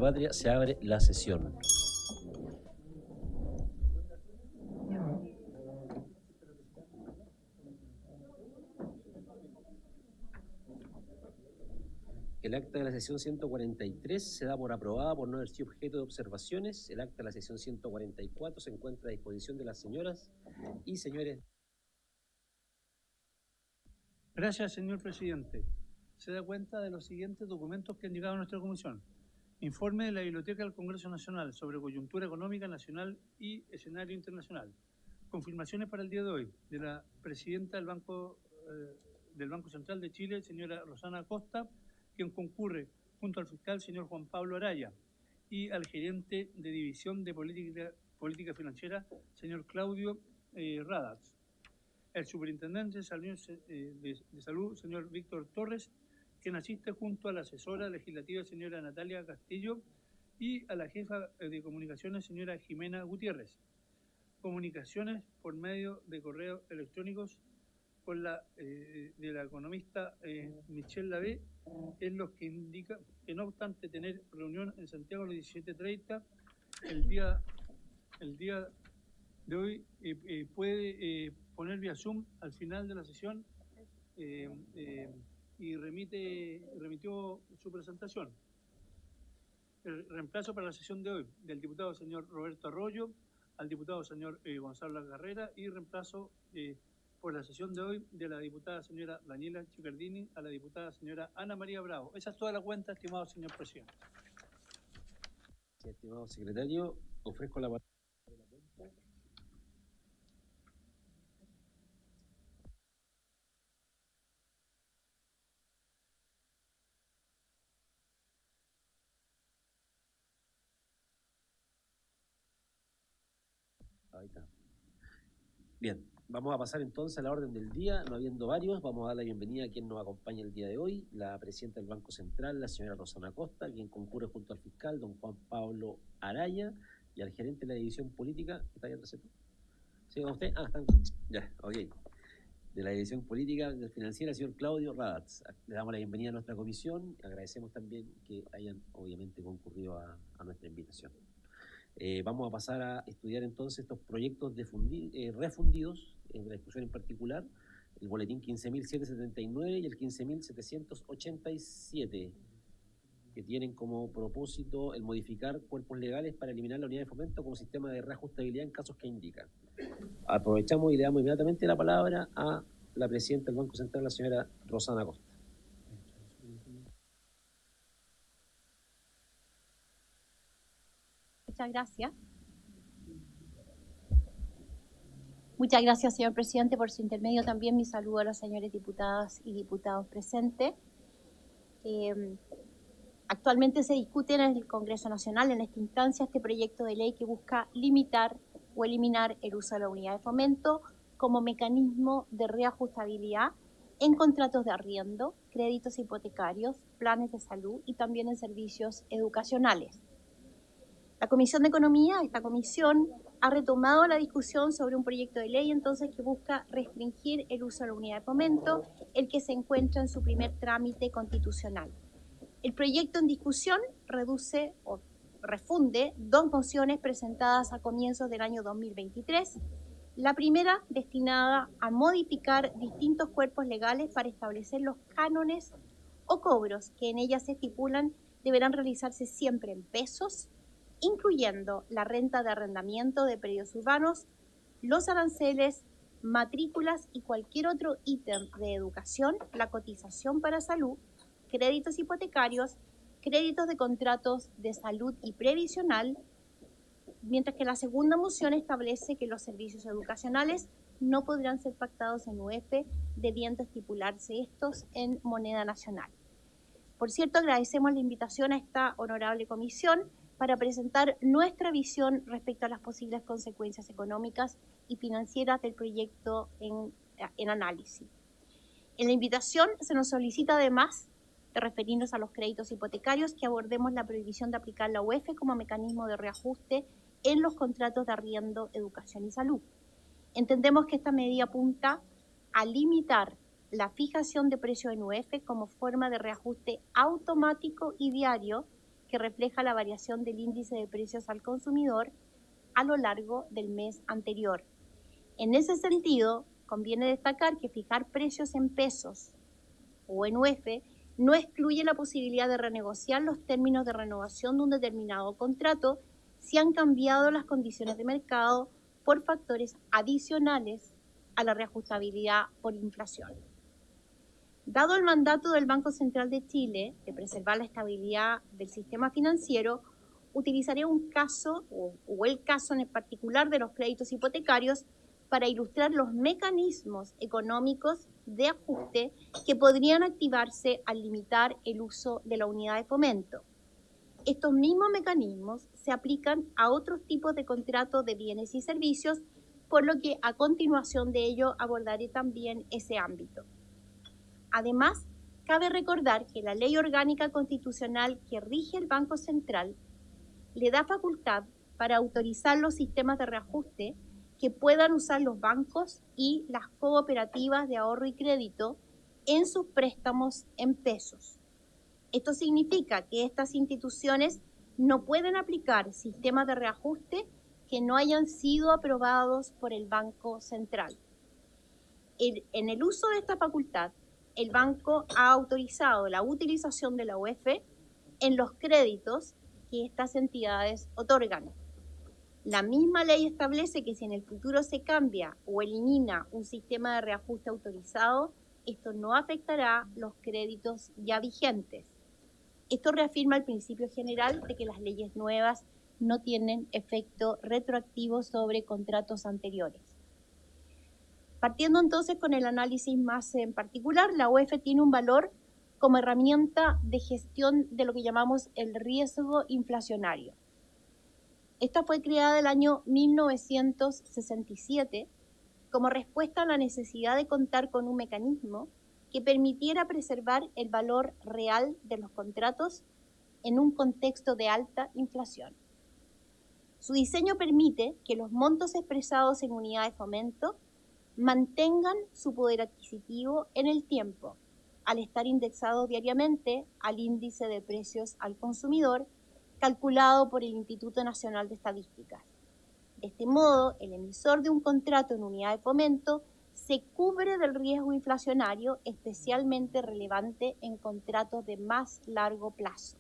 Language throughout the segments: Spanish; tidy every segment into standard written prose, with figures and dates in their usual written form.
Patria, se abre la sesión. El acta de la sesión 143 se da por aprobada por no haber sido objeto de observaciones. El acta de la sesión 144 se encuentra a disposición de las señoras y señores. Gracias, señor presidente. Se da cuenta de los siguientes documentos que han llegado a nuestra comisión. Informe de la Biblioteca del Congreso Nacional sobre coyuntura económica nacional y escenario internacional. Confirmaciones para el día de hoy de la presidenta del Banco Central de Chile, señora Rosana Acosta, quien concurre junto al fiscal, señor Juan Pablo Araya, y al gerente de División de Política Financiera, señor Claudio Radaz. El superintendente de Salud, señor Víctor Torres, quien asiste junto a la asesora legislativa, señora Natalia Castillo, y a la jefa de comunicaciones, señora Jimena Gutiérrez. Comunicaciones por medio de correos electrónicos con la economista Michelle Lavé, es lo que indica que no obstante tener reunión en Santiago a las 17:30, el día de hoy puede poner vía Zoom al final de la sesión y remitió su presentación. El reemplazo para la sesión de hoy del diputado señor Roberto Arroyo al diputado señor Gonzalo Carrera, y reemplazo por la sesión de hoy de la diputada señora Daniela Chicardini a la diputada señora Ana María Bravo. Esa es toda la cuenta, estimado señor presidente. Sí, estimado secretario, ofrezco la palabra. Ahí está. Bien, vamos a pasar entonces a la orden del día, no habiendo varios. Vamos a dar la bienvenida a quien nos acompaña el día de hoy, la presidenta del Banco Central, la señora Rosana Acosta, quien concurre junto al fiscal, don Juan Pablo Araya, y al gerente de la división política. ¿Está ahí atrás? ¿Sí, con usted? Ah, están. Ya, ok. De la división política financiera, señor Claudio Radaz. Le damos la bienvenida a nuestra comisión. Agradecemos también que hayan, obviamente, concurrido a nuestra invitación. Vamos a pasar a estudiar entonces estos proyectos refundidos, en la discusión en particular, el boletín 15.779 y el 15.787, que tienen como propósito el modificar cuerpos legales para eliminar la unidad de fomento como sistema de reajustabilidad en casos que indican. Aprovechamos y le damos inmediatamente la palabra a la presidenta del Banco Central, la señora Rosana Acosta. Muchas gracias. Muchas gracias, señor presidente, por su intermedio. También mi saludo a las señores diputadas y diputados presentes. Actualmente se discute en el Congreso Nacional, en esta instancia, este proyecto de ley que busca limitar o eliminar el uso de la unidad de fomento como mecanismo de reajustabilidad en contratos de arriendo, créditos hipotecarios, planes de salud y también en servicios educacionales. La Comisión de Economía, esta comisión, ha retomado la discusión sobre un proyecto de ley entonces que busca restringir el uso de la unidad de fomento, el que se encuentra en su primer trámite constitucional. El proyecto en discusión reduce o refunde dos mociones presentadas a comienzos del año 2023. La primera, destinada a modificar distintos cuerpos legales para establecer los cánones o cobros que en ellas se estipulan deberán realizarse siempre en pesos, incluyendo la renta de arrendamiento de predios urbanos, los aranceles, matrículas y cualquier otro ítem de educación, la cotización para salud, créditos hipotecarios, créditos de contratos de salud y previsional, mientras que la segunda moción establece que los servicios educacionales no podrán ser pactados en UF, debiendo estipularse estos en moneda nacional. Por cierto, agradecemos la invitación a esta honorable comisión para presentar nuestra visión respecto a las posibles consecuencias económicas y financieras del proyecto en análisis. En la invitación se nos solicita además de referirnos a los créditos hipotecarios que abordemos la prohibición de aplicar la UF como mecanismo de reajuste en los contratos de arriendo, educación y salud. Entendemos que esta medida apunta a limitar la fijación de precios en UF como forma de reajuste automático y diario que refleja la variación del índice de precios al consumidor a lo largo del mes anterior. En ese sentido, conviene destacar que fijar precios en pesos o en UF no excluye la posibilidad de renegociar los términos de renovación de un determinado contrato si han cambiado las condiciones de mercado por factores adicionales a la reajustabilidad por inflación. Dado el mandato del Banco Central de Chile de preservar la estabilidad del sistema financiero, utilizaré un caso o el caso en particular de los créditos hipotecarios para ilustrar los mecanismos económicos de ajuste que podrían activarse al limitar el uso de la unidad de fomento. Estos mismos mecanismos se aplican a otros tipos de contratos de bienes y servicios, por lo que a continuación de ello abordaré también ese ámbito. Además, cabe recordar que la Ley Orgánica Constitucional que rige el Banco Central le da facultad para autorizar los sistemas de reajuste que puedan usar los bancos y las cooperativas de ahorro y crédito en sus préstamos en pesos. Esto significa que estas instituciones no pueden aplicar sistemas de reajuste que no hayan sido aprobados por el Banco Central. En el uso de esta facultad, el banco ha autorizado la utilización de la UF en los créditos que estas entidades otorgan. La misma ley establece que si en el futuro se cambia o elimina un sistema de reajuste autorizado, esto no afectará los créditos ya vigentes. Esto reafirma el principio general de que las leyes nuevas no tienen efecto retroactivo sobre contratos anteriores. Partiendo entonces con el análisis más en particular, la UF tiene un valor como herramienta de gestión de lo que llamamos el riesgo inflacionario. Esta fue creada el año 1967 como respuesta a la necesidad de contar con un mecanismo que permitiera preservar el valor real de los contratos en un contexto de alta inflación. Su diseño permite que los montos expresados en unidad de fomento mantengan su poder adquisitivo en el tiempo, al estar indexados diariamente al índice de precios al consumidor calculado por el Instituto Nacional de Estadísticas. De este modo, el emisor de un contrato en unidad de fomento se cubre del riesgo inflacionario especialmente relevante en contratos de más largo plazo.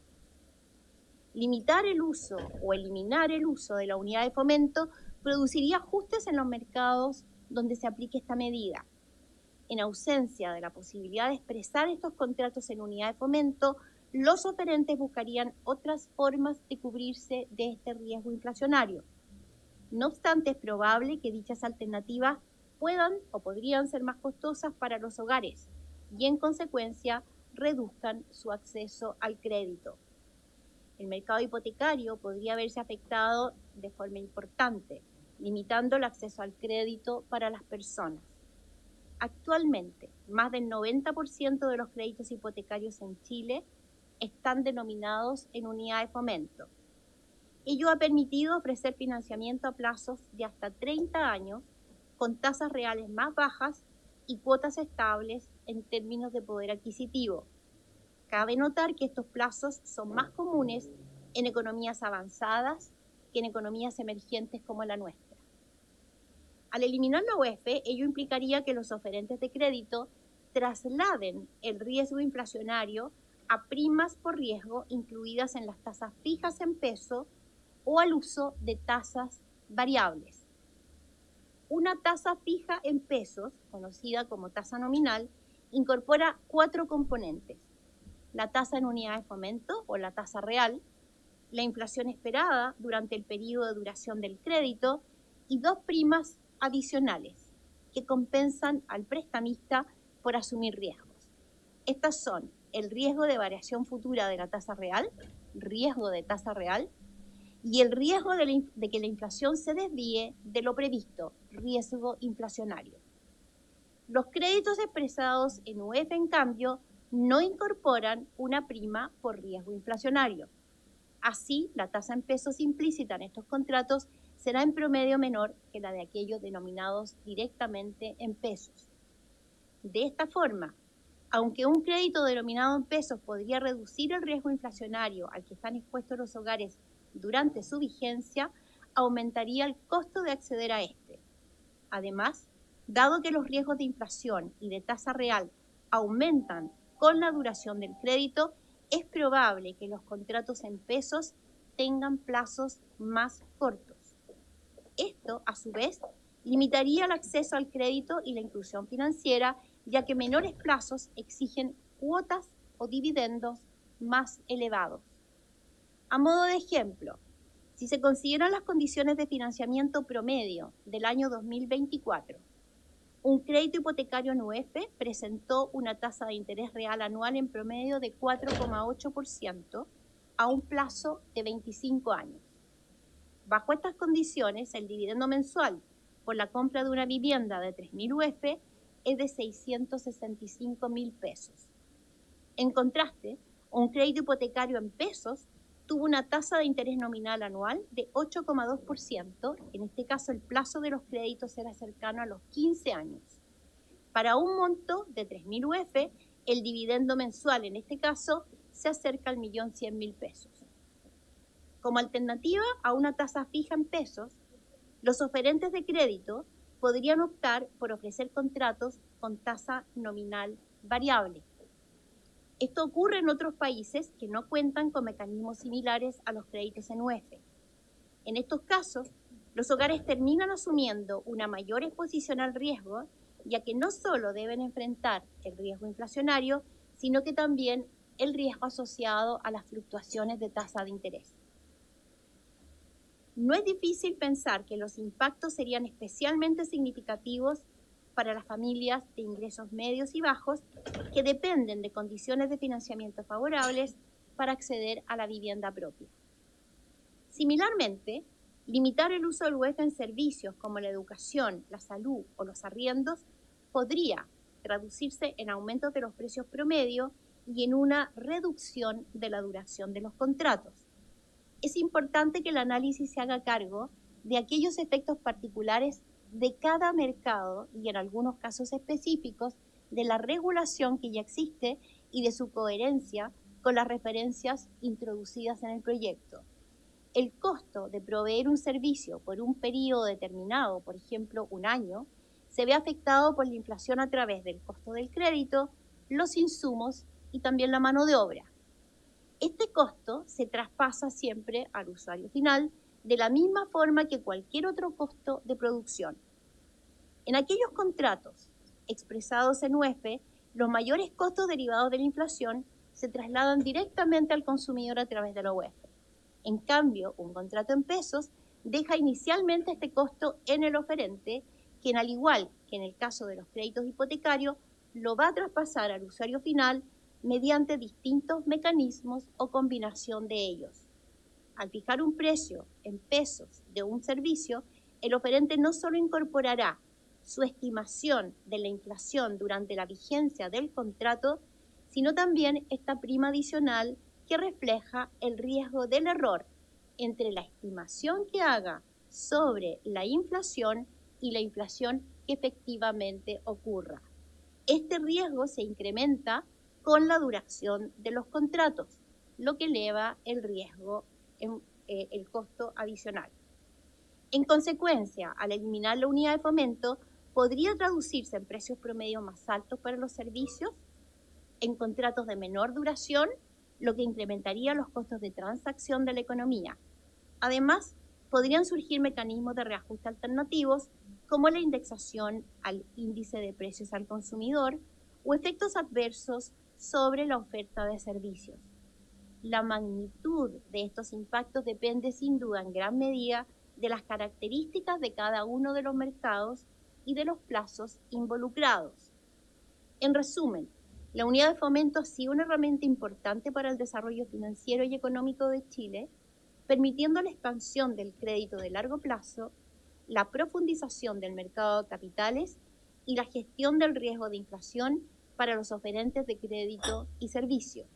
Limitar el uso o eliminar el uso de la unidad de fomento produciría ajustes en los mercados donde se aplique esta medida. En ausencia de la posibilidad de expresar estos contratos en unidad de fomento, los oferentes buscarían otras formas de cubrirse de este riesgo inflacionario. No obstante, es probable que dichas alternativas puedan o podrían ser más costosas para los hogares y, en consecuencia, reduzcan su acceso al crédito. El mercado hipotecario podría verse afectado de forma importante, limitando el acceso al crédito para las personas. Actualmente, más del 90% de los créditos hipotecarios en Chile están denominados en unidad de fomento. Ello ha permitido ofrecer financiamiento a plazos de hasta 30 años con tasas reales más bajas y cuotas estables en términos de poder adquisitivo. Cabe notar que estos plazos son más comunes en economías avanzadas que en economías emergentes como la nuestra. Al eliminar la UF, ello implicaría que los oferentes de crédito trasladen el riesgo inflacionario a primas por riesgo incluidas en las tasas fijas en peso o al uso de tasas variables. Una tasa fija en pesos, conocida como tasa nominal, incorpora 4 componentes: la tasa en unidad de fomento o la tasa real, la inflación esperada durante el periodo de duración del crédito y 2 primas adicionales que compensan al prestamista por asumir riesgos. Estas son el riesgo de variación futura de la tasa real, riesgo de tasa real, y el riesgo de que la inflación se desvíe de lo previsto, riesgo inflacionario. Los créditos expresados en UF, en cambio, no incorporan una prima por riesgo inflacionario. Así, la tasa en pesos implícita en estos contratos será en promedio menor que la de aquellos denominados directamente en pesos. De esta forma, Aunque un crédito denominado en pesos podría reducir el riesgo inflacionario al que están expuestos los hogares durante su vigencia, aumentaría el costo de acceder a este. Además, dado que los riesgos de inflación y de tasa real aumentan con la duración del crédito, es probable que los contratos en pesos tengan plazos más cortos. Esto, a su vez, limitaría el acceso al crédito y la inclusión financiera, ya que menores plazos exigen cuotas o dividendos más elevados. A modo de ejemplo, si se consideran las condiciones de financiamiento promedio del año 2024, un crédito hipotecario en UF presentó una tasa de interés real anual en promedio de 4,8% a un plazo de 25 años. Bajo estas condiciones, el dividendo mensual por la compra de una vivienda de 3.000 UF es de 665.000 pesos. En contraste, un crédito hipotecario en pesos tuvo una tasa de interés nominal anual de 8,2%, en este caso el plazo de los créditos era cercano a los 15 años. Para un monto de 3.000 UF, el dividendo mensual en este caso se acerca al 1.100.000 pesos. Como alternativa a una tasa fija en pesos, los oferentes de crédito podrían optar por ofrecer contratos con tasa nominal variable. Esto ocurre en otros países que no cuentan con mecanismos similares a los créditos en UF. En estos casos, los hogares terminan asumiendo una mayor exposición al riesgo, ya que no solo deben enfrentar el riesgo inflacionario, sino que también el riesgo asociado a las fluctuaciones de tasa de interés. No es difícil pensar que los impactos serían especialmente significativos para las familias de ingresos medios y bajos que dependen de condiciones de financiamiento favorables para acceder a la vivienda propia. Similarmente, limitar el uso del UF en servicios como la educación, la salud o los arriendos podría traducirse en aumentos de los precios promedio y en una reducción de la duración de los contratos. Es importante que el análisis se haga cargo de aquellos efectos particulares de cada mercado y en algunos casos específicos de la regulación que ya existe y de su coherencia con las referencias introducidas en el proyecto. El costo de proveer un servicio por un periodo determinado, por ejemplo, un año, se ve afectado por la inflación a través del costo del crédito, los insumos y también la mano de obra. Este costo se traspasa siempre al usuario final de la misma forma que cualquier otro costo de producción. En aquellos contratos expresados en UF, los mayores costos derivados de la inflación se trasladan directamente al consumidor a través de la UF. En cambio, un contrato en pesos deja inicialmente este costo en el oferente, quien al igual que en el caso de los créditos hipotecarios, lo va a traspasar al usuario final mediante distintos mecanismos o combinación de ellos. Al fijar un precio en pesos de un servicio, el oferente no solo incorporará su estimación de la inflación durante la vigencia del contrato, sino también esta prima adicional que refleja el riesgo del error entre la estimación que haga sobre la inflación y la inflación que efectivamente ocurra. Este riesgo se incrementa con la duración de los contratos, lo que eleva el riesgo el costo adicional. En consecuencia, al eliminar la unidad de fomento, podría traducirse en precios promedio más altos para los servicios, en contratos de menor duración, lo que incrementaría los costos de transacción de la economía. Además, podrían surgir mecanismos de reajuste alternativos, como la indexación al índice de precios al consumidor o efectos adversos sobre la oferta de servicios. La magnitud de estos impactos depende sin duda en gran medida de las características de cada uno de los mercados y de los plazos involucrados. En resumen, la unidad de fomento ha sido una herramienta importante para el desarrollo financiero y económico de Chile, permitiendo la expansión del crédito de largo plazo, la profundización del mercado de capitales y la gestión del riesgo de inflación para los oferentes de crédito y servicio.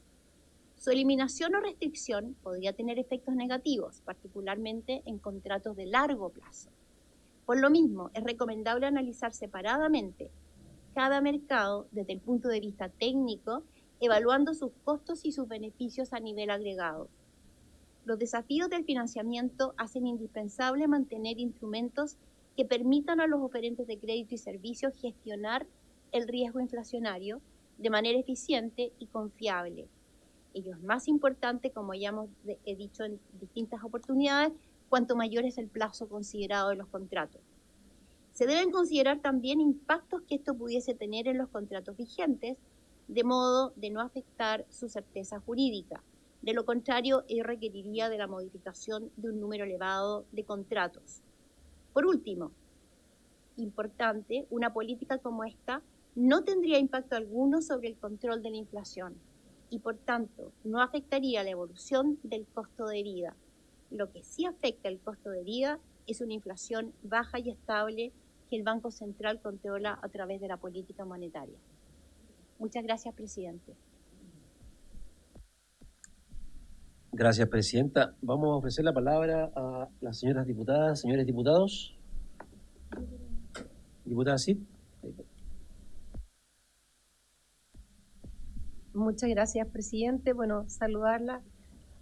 Su eliminación o restricción podría tener efectos negativos, particularmente en contratos de largo plazo. Por lo mismo, es recomendable analizar separadamente cada mercado desde el punto de vista técnico, evaluando sus costos y sus beneficios a nivel agregado. Los desafíos del financiamiento hacen indispensable mantener instrumentos que permitan a los oferentes de crédito y servicios gestionar el riesgo inflacionario de manera eficiente y confiable. Ello es más importante, como ya he dicho en distintas oportunidades, cuanto mayor es el plazo considerado de los contratos. Se deben considerar también impactos que esto pudiese tener en los contratos vigentes, de modo de no afectar su certeza jurídica. De lo contrario, ello requeriría de la modificación de un número elevado de contratos. Por último, importante, una política como esta no tendría impacto alguno sobre el control de la inflación y, por tanto, no afectaría la evolución del costo de vida. Lo que sí afecta el costo de vida es una inflación baja y estable que el Banco Central controla a través de la política monetaria. Muchas gracias, presidente. Gracias, presidenta. Vamos a ofrecer la palabra a las señoras diputadas, señores diputados. Diputada Cid. Muchas gracias, presidente. Bueno, saludarla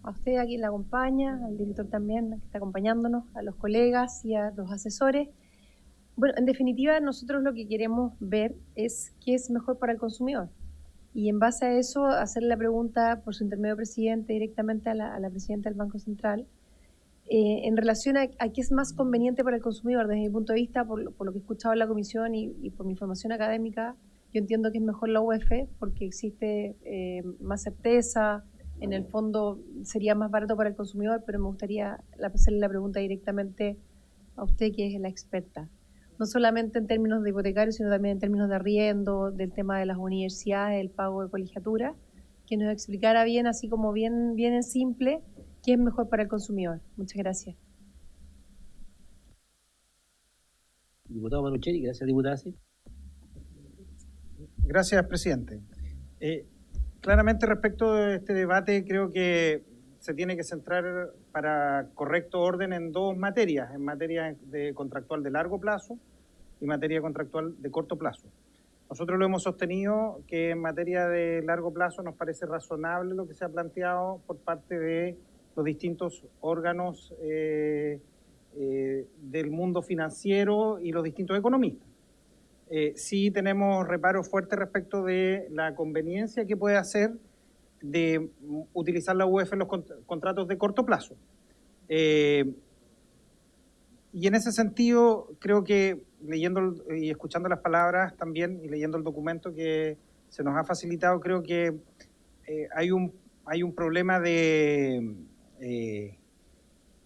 a usted, a quien la acompaña, al director también que está acompañándonos, a los colegas y a los asesores. Bueno, en definitiva, nosotros lo que queremos ver es qué es mejor para el consumidor. Y en base a eso, hacer la pregunta por su intermedio, presidente, directamente a la presidenta del Banco Central, en relación a qué es más conveniente para el consumidor. Desde mi punto de vista, por lo que he escuchado en la comisión y por mi formación académica, yo entiendo que es mejor la UF porque existe más certeza, en el fondo sería más barato para el consumidor, pero me gustaría hacerle la pregunta directamente a usted, que es la experta. No solamente en términos de hipotecarios, sino también en términos de arriendo, del tema de las universidades, el pago de colegiatura, que nos explicara bien, así como bien en simple, qué es mejor para el consumidor. Muchas gracias. Diputado Manucheri, gracias, diputada Cid. Gracias, presidente. Claramente, respecto de este debate, creo que se tiene que centrar para correcto orden en dos materias, en materia de contractual de largo plazo y materia contractual de corto plazo. Nosotros lo hemos sostenido que en materia de largo plazo nos parece razonable lo que se ha planteado por parte de los distintos órganos del mundo financiero y los distintos economistas. Sí tenemos reparos fuertes respecto de la conveniencia que puede hacer de utilizar la UF en los contratos de corto plazo. Y en ese sentido, creo que leyendo y escuchando las palabras también y leyendo el documento que se nos ha facilitado, creo que hay un problema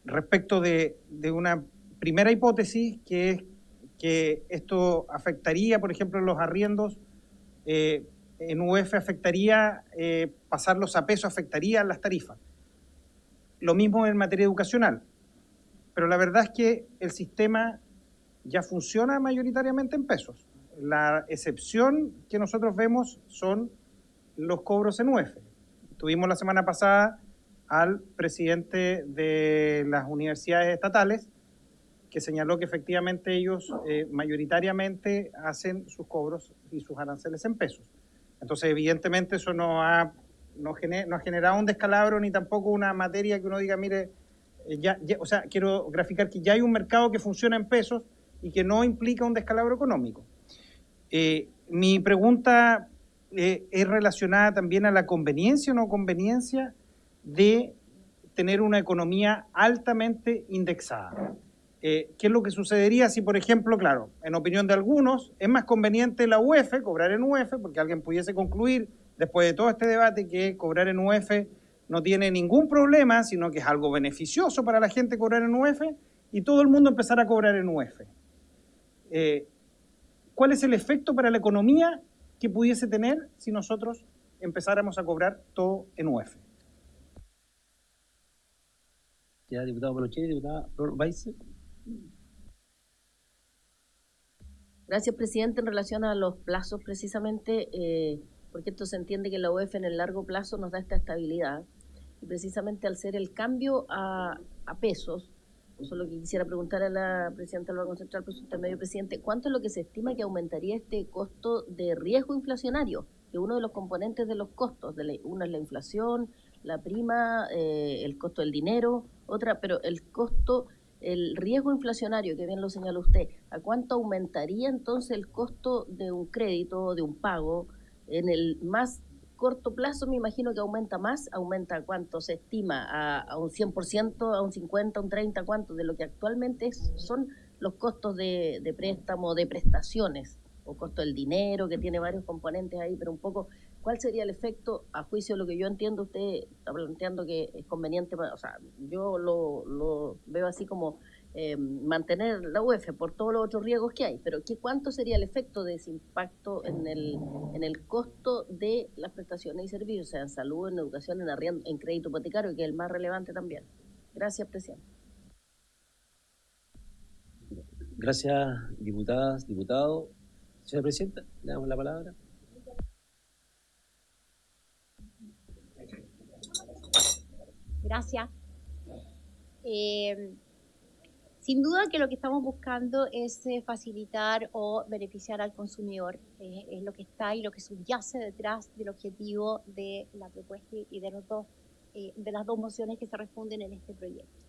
respecto de una primera hipótesis, que es que esto afectaría, por ejemplo, en los arriendos, en UF afectaría, pasarlos a peso afectaría las tarifas. Lo mismo en materia educacional. Pero la verdad es que el sistema ya funciona mayoritariamente en pesos. La excepción que nosotros vemos son los cobros en UF. Tuvimos la semana pasada al presidente de las universidades estatales, que señaló que efectivamente ellos mayoritariamente hacen sus cobros y sus aranceles en pesos. Entonces, evidentemente, eso no ha generado un descalabro ni tampoco una materia que uno diga, mire, o sea, quiero graficar que ya hay un mercado que funciona en pesos y que no implica un descalabro económico. Mi pregunta es relacionada también a la conveniencia o no conveniencia de tener una economía altamente indexada. ¿Qué es lo que sucedería si, por ejemplo, claro, en opinión de algunos, es más conveniente la UF, cobrar en UF, porque alguien pudiese concluir, después de todo este debate, que cobrar en UF no tiene ningún problema, sino que es algo beneficioso para la gente cobrar en UF, y todo el mundo empezar a cobrar en UF? ¿Cuál es el efecto para la economía que pudiese tener si nosotros empezáramos a cobrar todo en UF? Ya, diputado Manucheri, diputada Flor Weiss. Gracias, presidente. En relación a los plazos, precisamente, porque esto se entiende que la UF en el largo plazo nos da esta estabilidad, y precisamente al ser el cambio a pesos, solo que quisiera preguntar a la presidenta del Banco Central, por su intermedio, presidente, ¿cuánto es lo que se estima que aumentaría este costo de riesgo inflacionario? Que uno de los componentes de los costos, uno es la inflación, la prima, el costo del dinero, otra, pero el costo, el riesgo inflacionario, que bien lo señaló usted, ¿a cuánto aumentaría entonces el costo de un crédito, de un pago? En el más corto plazo me imagino que aumenta más, aumenta cuánto se estima, a un 100%, a un 50%, a un 30%, cuánto de lo que actualmente son los costos de préstamo, de prestaciones, o costo del dinero, que tiene varios componentes ahí, pero un poco, ¿cuál sería el efecto, a juicio de lo que yo entiendo? Usted está planteando que es conveniente, o sea, yo lo veo así como mantener la UEF por todos los otros riesgos que hay, pero ¿cuánto sería el efecto de ese impacto en el costo de las prestaciones y servicios, o sea, en salud, en educación, en arriendo, en crédito hipotecario, que es el más relevante también? Gracias, presidente. Gracias, diputadas, diputados. Señora Presidenta, le damos la palabra. Gracias. Sin duda que lo que estamos buscando es facilitar o beneficiar al consumidor. Es lo que está y lo que subyace detrás del objetivo de la propuesta y de las dos mociones que se responden en este proyecto.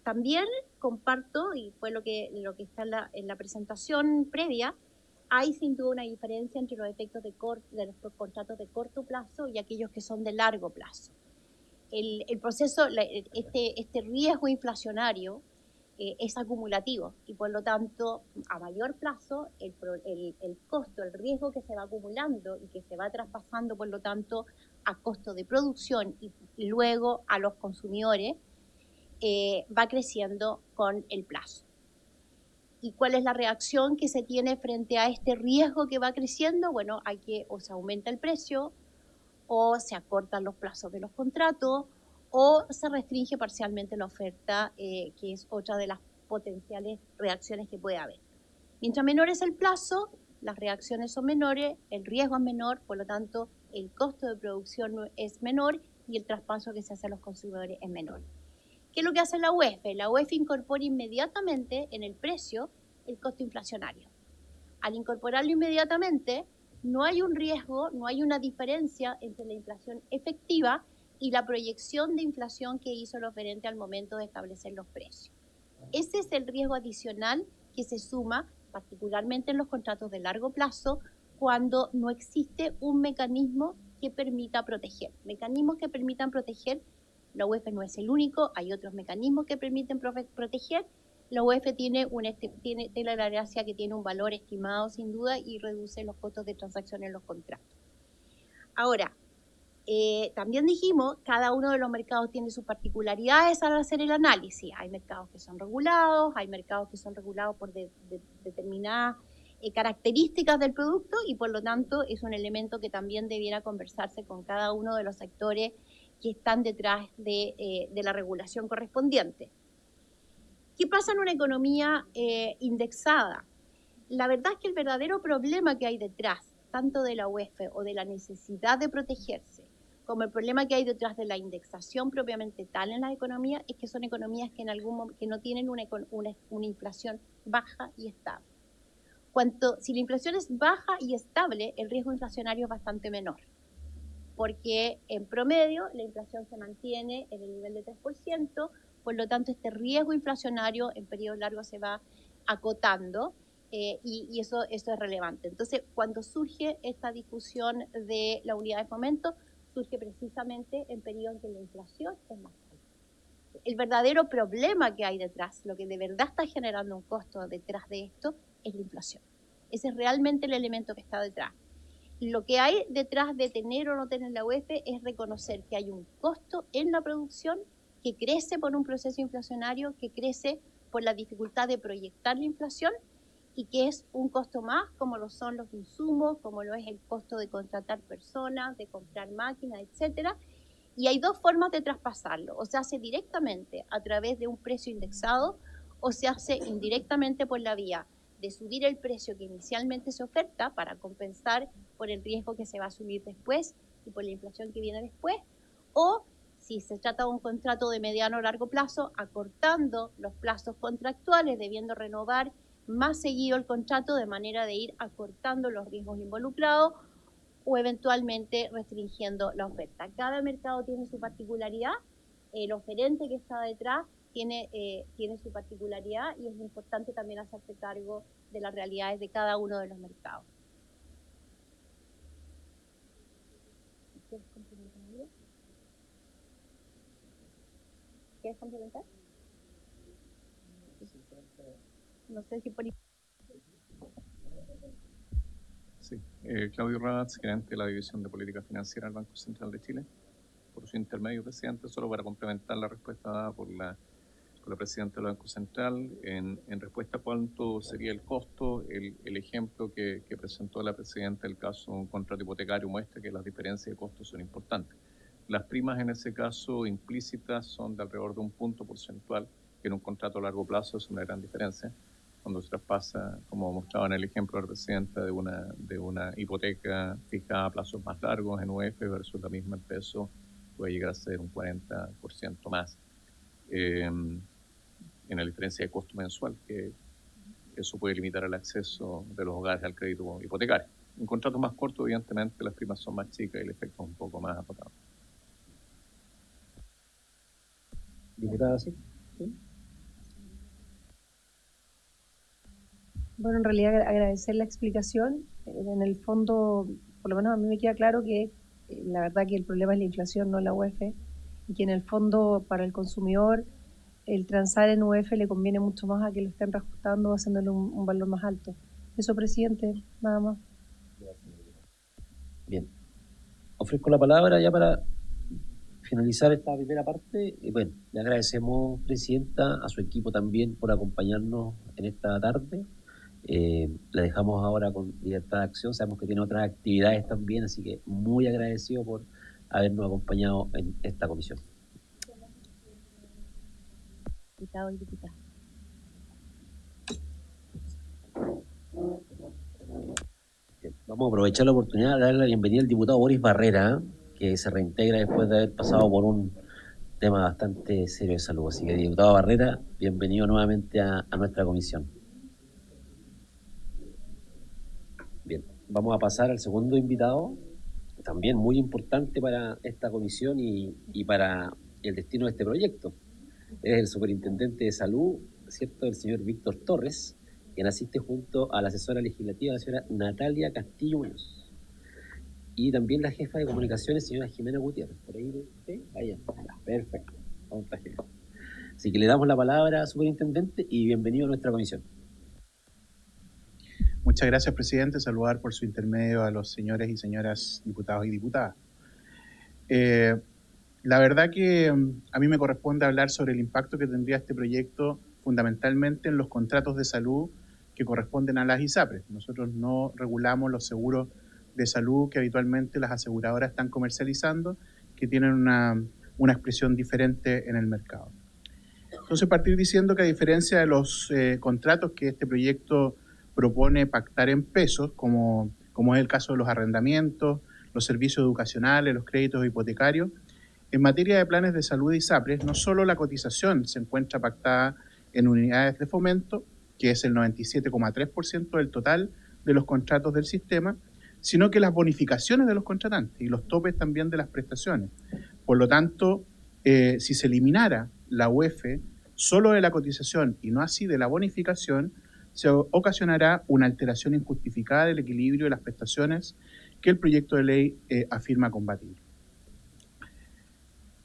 También comparto, y fue lo que está en la presentación previa, hay sin duda una diferencia entre los efectos de los contratos de corto plazo y aquellos que son de largo plazo. El proceso, este riesgo inflacionario es acumulativo y por lo tanto a mayor plazo el costo, el riesgo que se va acumulando y que se va traspasando por lo tanto a costo de producción y luego a los consumidores va creciendo con el plazo. ¿Y cuál es la reacción que se tiene frente a este riesgo que va creciendo? Bueno, o se aumenta el precio, o se acortan los plazos de los contratos, o se restringe parcialmente la oferta, que es otra de las potenciales reacciones que puede haber. Mientras menor es el plazo, las reacciones son menores, el riesgo es menor, por lo tanto, el costo de producción es menor y el traspaso que se hace a los consumidores es menor. ¿Qué es lo que hace la UEF? La UEF incorpora inmediatamente en el precio el costo inflacionario. Al incorporarlo inmediatamente, no hay un riesgo, no hay una diferencia entre la inflación efectiva y la proyección de inflación que hizo el oferente al momento de establecer los precios. Ese es el riesgo adicional que se suma, particularmente en los contratos de largo plazo, cuando no existe un mecanismo que permita proteger. Mecanismos que permitan proteger, la UEF no es el único, hay otros mecanismos que permiten proteger. La UEF tiene la gracia que tiene un valor estimado sin duda y reduce los costos de transacción en los contratos. Ahora, también dijimos, cada uno de los mercados tiene sus particularidades al hacer el análisis. Hay mercados que son regulados, hay mercados que son regulados por determinadas características del producto y por lo tanto es un elemento que también debiera conversarse con cada uno de los sectores que están detrás de la regulación correspondiente. ¿Qué pasa en una economía indexada? La verdad es que el verdadero problema que hay detrás, tanto de la UEF o de la necesidad de protegerse, como el problema que hay detrás de la indexación propiamente tal en las economías, es que son economías que no tienen una inflación baja y estable. Si la inflación es baja y estable, el riesgo inflacionario es bastante menor, porque en promedio la inflación se mantiene en el nivel de 3%, por lo tanto este riesgo inflacionario en periodos largos se va acotando y eso es relevante. Entonces, cuando surge esta discusión de la unidad de fomento, surge precisamente en periodos en que la inflación es más alta. El verdadero problema que hay detrás, lo que de verdad está generando un costo detrás de esto, es la inflación. Ese es realmente el elemento que está detrás. Lo que hay detrás de tener o no tener la UEF es reconocer que hay un costo en la producción que crece por un proceso inflacionario, que crece por la dificultad de proyectar la inflación y que es un costo más, como lo son los insumos, como lo es el costo de contratar personas, de comprar máquinas, etcétera. Y hay dos formas de traspasarlo, o se hace directamente a través de un precio indexado o se hace indirectamente por la vía de subir el precio que inicialmente se oferta para compensar por el riesgo que se va a asumir después y por la inflación que viene después, o Si se trata de un contrato de mediano o largo plazo, acortando los plazos contractuales, debiendo renovar más seguido el contrato de manera de ir acortando los riesgos involucrados o eventualmente restringiendo la oferta. Cada mercado tiene su particularidad, el oferente que está detrás tiene su particularidad y es importante también hacerse cargo de las realidades de cada uno de los mercados. ¿Quieres complementar? No sé si por... Sí, Claudio Radatz, gerente de la División de Política Financiera del Banco Central de Chile. Por su intermedio, presidente, solo para complementar la respuesta dada por la presidenta del Banco Central, en respuesta a cuánto sería el costo, el ejemplo que presentó la presidenta del caso de un contrato hipotecario muestra que las diferencias de costos son importantes. Las primas en ese caso implícitas son de alrededor de un punto porcentual, que en un contrato a largo plazo es una gran diferencia. Cuando se traspasa, como mostraba en el ejemplo de la presidenta, de una hipoteca fijada a plazos más largos en UF versus la misma en peso, puede llegar a ser un 40% más. En la diferencia de costo mensual, que eso puede limitar el acceso de los hogares al crédito hipotecario. En contratos más cortos, evidentemente, las primas son más chicas y el efecto es un poco más acotado. Diputada, ¿sí? Bueno, en realidad agradecer la explicación. En el fondo, por lo menos a mí me queda claro que la verdad que el problema es la inflación, no la UF, y que en el fondo para el consumidor el transar en UF le conviene mucho más a que lo estén reajustando, haciéndole un valor más alto. Eso, presidente, nada más. Bien. Ofrezco la palabra ya para finalizar esta primera parte. Bueno, le agradecemos, presidenta, a su equipo también por acompañarnos en esta tarde. La dejamos ahora con libertad de acción, sabemos que tiene otras actividades también, así que muy agradecido por habernos acompañado en esta comisión. Diputado y diputada. Bien, vamos a aprovechar la oportunidad de darle la bienvenida al diputado Boris Barrera, que se reintegra después de haber pasado por un tema bastante serio de salud. Así que, diputado Barrera, bienvenido nuevamente a nuestra comisión. Bien, vamos a pasar al segundo invitado, también muy importante para esta comisión y para el destino de este proyecto. Es el superintendente de salud, ¿cierto?, el señor Víctor Torres, quien asiste junto a la asesora legislativa, la señora Natalia Castillo Muñoz. Y también la jefa de comunicaciones, señora Jimena Gutiérrez. ¿Por ahí de usted? Ahí está, perfecto. Vamos a jefa. Así que le damos la palabra, superintendente, y bienvenido a nuestra comisión. Muchas gracias, presidente. Saludar por su intermedio a los señores y señoras diputados y diputadas. La verdad que a mí me corresponde hablar sobre el impacto que tendría este proyecto fundamentalmente en los contratos de salud que corresponden a las ISAPRES. Nosotros no regulamos los seguros de salud que habitualmente las aseguradoras están comercializando, que tienen una expresión diferente en el mercado. Entonces, partir diciendo que a diferencia de los contratos que este proyecto propone pactar en pesos, como es el caso de los arrendamientos, los servicios educacionales, los créditos hipotecarios, en materia de planes de salud de ISAPRES, no solo la cotización se encuentra pactada en unidades de fomento, que es el 97,3% del total de los contratos del sistema, sino que las bonificaciones de los contratantes y los topes también de las prestaciones. Por lo tanto, si se eliminara la UF solo de la cotización y no así de la bonificación, se ocasionará una alteración injustificada del equilibrio de las prestaciones que el proyecto de ley afirma combatir.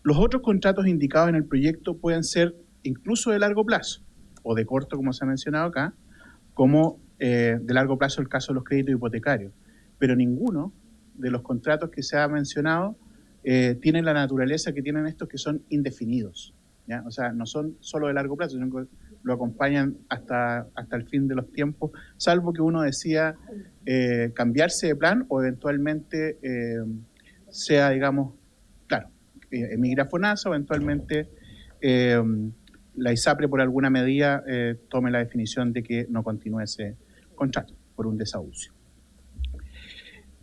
Los otros contratos indicados en el proyecto pueden ser incluso de largo plazo o de corto, como se ha mencionado acá, como de largo plazo el caso de los créditos hipotecarios. Pero ninguno de los contratos que se ha mencionado tiene la naturaleza que tienen estos, que son indefinidos, ¿ya? O sea, no son solo de largo plazo, sino que lo acompañan hasta el fin de los tiempos, salvo que uno decida cambiarse de plan o eventualmente sea, digamos, claro, emigra a FONASA o eventualmente la ISAPRE por alguna medida tome la definición de que no continúe ese contrato por un desahucio.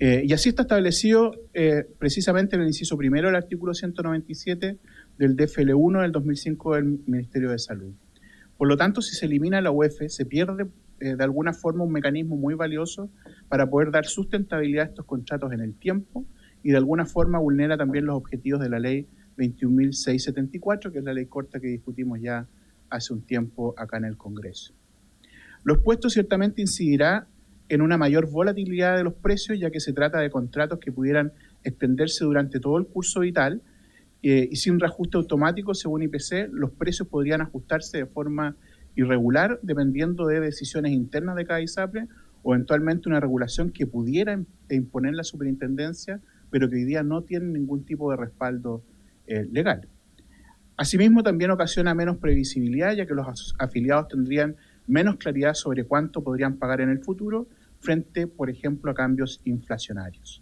Y así está establecido precisamente en el inciso primero del artículo 197 del DFL1 del 2005 del Ministerio de Salud. Por lo tanto, si se elimina la UEF, se pierde de alguna forma un mecanismo muy valioso para poder dar sustentabilidad a estos contratos en el tiempo y de alguna forma vulnera también los objetivos de la ley 21.674, que es la ley corta que discutimos ya hace un tiempo acá en el Congreso. Lo expuesto ciertamente incidirá en una mayor volatilidad de los precios, ya que se trata de contratos que pudieran extenderse durante todo el curso vital y sin reajuste automático, según IPC, los precios podrían ajustarse de forma irregular dependiendo de decisiones internas de cada ISAPRE o eventualmente una regulación que pudiera imponer la superintendencia, pero que hoy día no tiene ningún tipo de respaldo legal. Asimismo, también ocasiona menos previsibilidad, ya que los afiliados tendrían menos claridad sobre cuánto podrían pagar en el futuro frente, por ejemplo, a cambios inflacionarios.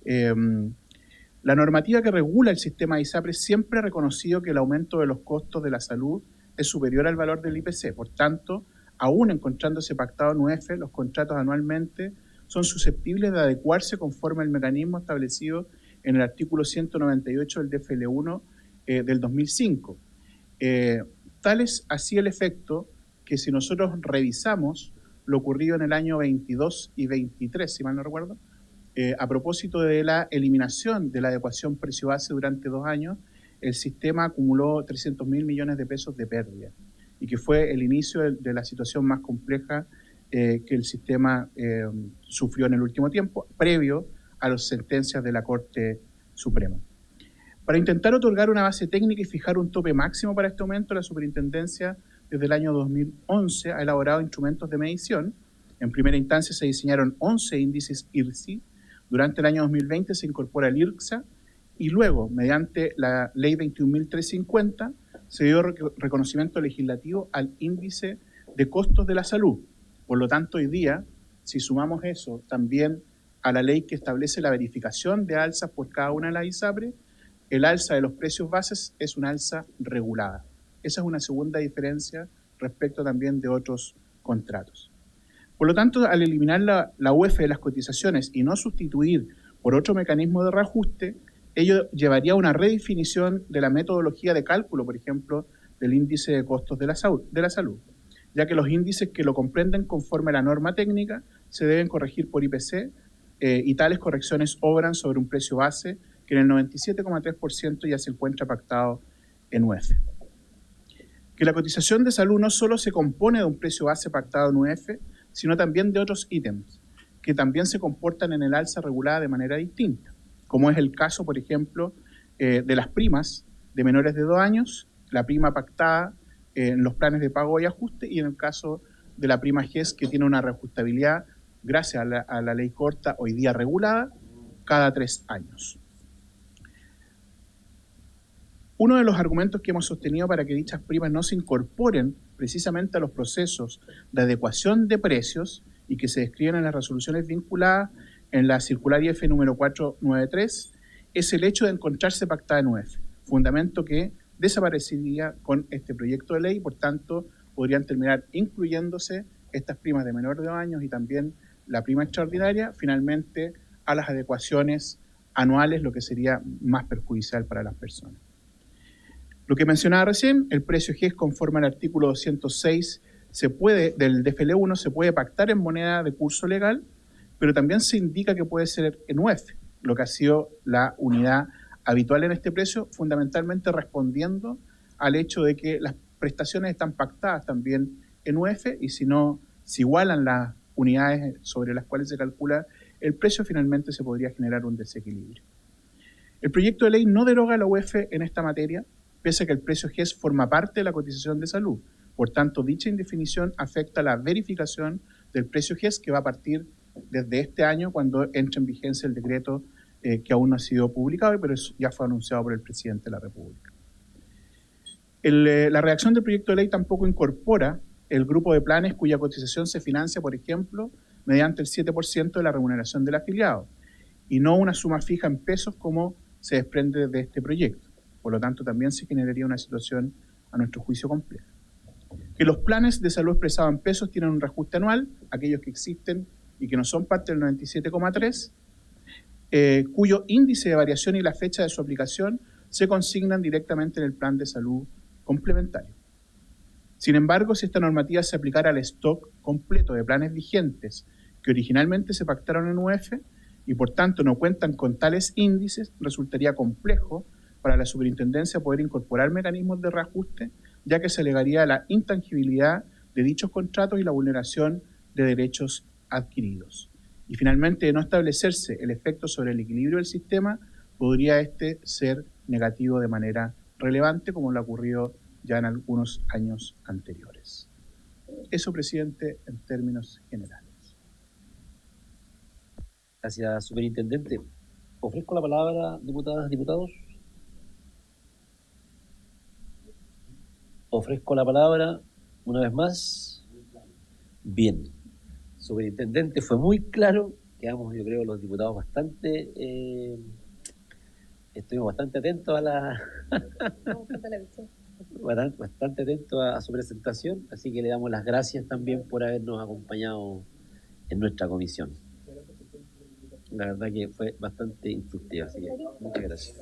La normativa que regula el sistema de ISAPRE siempre ha reconocido que el aumento de los costos de la salud es superior al valor del IPC. Por tanto, aún encontrándose pactado en UEF, los contratos anualmente son susceptibles de adecuarse conforme al mecanismo establecido en el artículo 198 del DFL1 del 2005. Tal es así el efecto que si nosotros revisamos lo ocurrido en el año 22 y 23, si mal no recuerdo, a propósito de la eliminación de la adecuación precio-base durante 2 años, el sistema acumuló 300.000 millones de pesos de pérdida y que fue el inicio de la situación más compleja que el sistema sufrió en el último tiempo, previo a las sentencias de la Corte Suprema. Para intentar otorgar una base técnica y fijar un tope máximo para este aumento, la Superintendencia desde el año 2011 ha elaborado instrumentos de medición. En primera instancia se diseñaron 11 índices IRSI. Durante el año 2020 se incorpora el IRCSA y luego, mediante la Ley 21.350, se dio reconocimiento legislativo al índice de costos de la salud. Por lo tanto, hoy día, si sumamos eso también a la ley que establece la verificación de alzas por cada una de las ISAPRE, el alza de los precios bases es una alza regulada. Esa es una segunda diferencia respecto también de otros contratos. Por lo tanto, al eliminar la UEF de las cotizaciones y no sustituir por otro mecanismo de reajuste, ello llevaría a una redefinición de la metodología de cálculo, por ejemplo, del índice de costos de la salud, ya que los índices que lo comprenden conforme a la norma técnica se deben corregir por IPC y tales correcciones obran sobre un precio base que en el 97,3% ya se encuentra pactado en UEF. Que la cotización de salud no solo se compone de un precio base pactado en UEF, sino también de otros ítems que también se comportan en el alza regulada de manera distinta, como es el caso, por ejemplo, de las primas de menores de 2 años, la prima pactada en los planes de pago y ajuste, y en el caso de la prima GES, que tiene una reajustabilidad, gracias a la ley corta, hoy día regulada, cada 3 años. Uno de los argumentos que hemos sostenido para que dichas primas no se incorporen precisamente a los procesos de adecuación de precios y que se describen en las resoluciones vinculadas en la circular IF número 493 es el hecho de encontrarse pactada en UEF, fundamento que desaparecería con este proyecto de ley y por tanto podrían terminar incluyéndose estas primas de menor de 2 años y también la prima extraordinaria finalmente a las adecuaciones anuales, lo que sería más perjudicial para las personas. Lo que mencionaba recién, el precio GES conforme al artículo 206 del DFL1 se puede pactar en moneda de curso legal, pero también se indica que puede ser en UEF, lo que ha sido la unidad habitual en este precio, fundamentalmente respondiendo al hecho de que las prestaciones están pactadas también en UEF y si no se igualan las unidades sobre las cuales se calcula el precio, finalmente se podría generar un desequilibrio. El proyecto de ley no deroga la UEF en esta materia, pese a que el precio GES forma parte de la cotización de salud. Por tanto, dicha indefinición afecta la verificación del precio GES que va a partir desde este año cuando entre en vigencia el decreto que aún no ha sido publicado, pero ya fue anunciado por el presidente de la República. La redacción del proyecto de ley tampoco incorpora el grupo de planes cuya cotización se financia, por ejemplo, mediante el 7% de la remuneración del afiliado, y no una suma fija en pesos como se desprende de este proyecto. Por lo tanto, también se generaría una situación, a nuestro juicio, compleja. Que los planes de salud expresados en pesos tienen un reajuste anual, aquellos que existen y que no son parte del 97,3, cuyo índice de variación y la fecha de su aplicación se consignan directamente en el plan de salud complementario. Sin embargo, si esta normativa se aplicara al stock completo de planes vigentes que originalmente se pactaron en UF y por tanto no cuentan con tales índices, resultaría complejo para la superintendencia poder incorporar mecanismos de reajuste, ya que se alegaría la intangibilidad de dichos contratos y la vulneración de derechos adquiridos. Y finalmente, de no establecerse el efecto sobre el equilibrio del sistema, podría este ser negativo de manera relevante, como lo ha ocurrido ya en algunos años anteriores. Eso, presidente, en términos generales. Gracias, superintendente. Ofrezco la palabra, diputadas, diputados. Ofrezco la palabra una vez más. Bien. Superintendente, fue muy claro. Quedamos, yo creo, los diputados estuvimos bastante atentos a bastante atentos a su presentación, así que le damos las gracias también por habernos acompañado en nuestra comisión. La verdad que fue bastante instructiva, así que muchas gracias.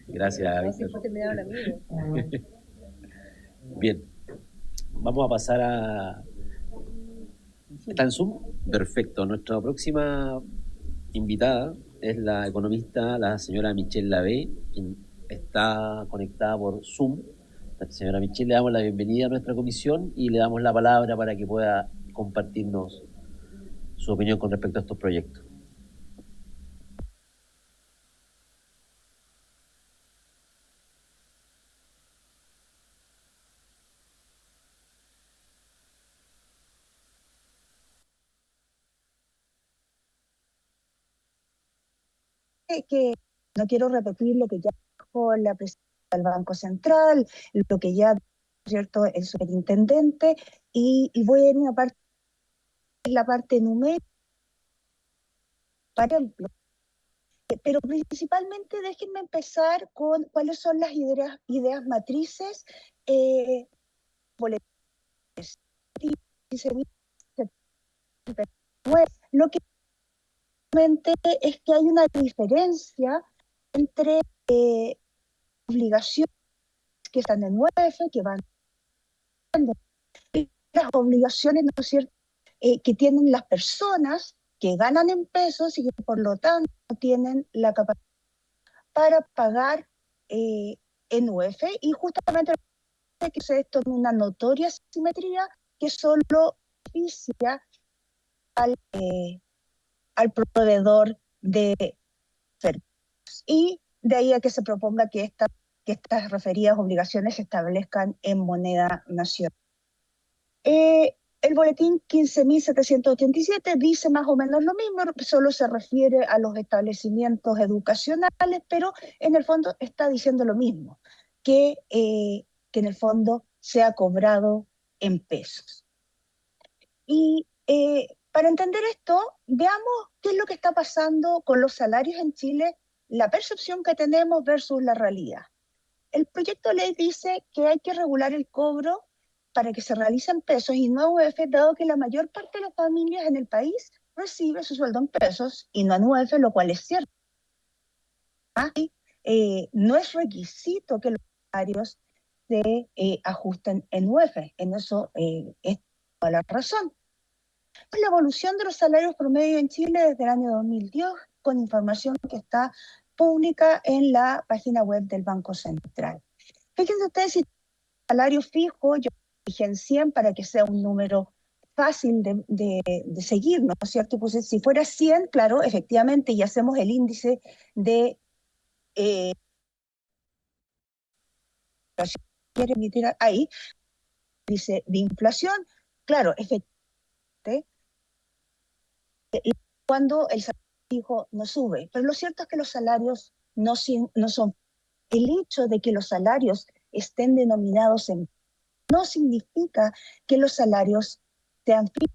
Gracias, Víctor. Bien, vamos a pasar a... ¿Está en Zoom? Perfecto. Nuestra próxima invitada es la economista, la señora Michelle Lavé, quien está conectada por Zoom. La señora Michelle, le damos la bienvenida a nuestra comisión y le damos la palabra para que pueda compartirnos su opinión con respecto a estos proyectos. Que no quiero repetir lo que ya dijo la presidenta del Banco Central, lo que ya cierto el superintendente, y voy a ir una parte, la parte numérica, por ejemplo. Pero principalmente déjenme empezar con cuáles son las ideas matrices. Lo que es que hay una diferencia entre obligaciones que están en UF, que van y las obligaciones, ¿no es cierto?, que tienen las personas que ganan en pesos y que por lo tanto tienen la capacidad para pagar en UF, y justamente que se esto en una notoria simetría que solo beneficia al proveedor de servicios. Y de ahí a que se proponga que estas referidas obligaciones se establezcan en moneda nacional. El boletín 15.787 dice más o menos lo mismo, solo se refiere a los establecimientos educacionales, pero en el fondo está diciendo lo mismo, que en el fondo se ha cobrado en pesos. Y para entender esto, veamos qué es lo que está pasando con los salarios en Chile, la percepción que tenemos versus la realidad. El proyecto de ley dice que hay que regular el cobro para que se realice en pesos y no en UF, dado que la mayor parte de las familias en el país recibe su sueldo en pesos y no en UF, lo cual es cierto. No es requisito que los salarios se ajusten en UF, en eso es toda la razón. La evolución de los salarios promedio en Chile desde el año 2010, con información que está pública en la página web del Banco Central. Fíjense ustedes, si el salario fijo, yo dije en 100 para que sea un número fácil de seguir, ¿no es cierto? Pues si fuera 100, claro, efectivamente, y hacemos el índice de quiere emitir ahí, dice de inflación, claro, efectivamente, cuando el salario fijo no sube, pero lo cierto es que los salarios no son. El hecho de que los salarios estén denominados en no significa que los salarios sean fijos.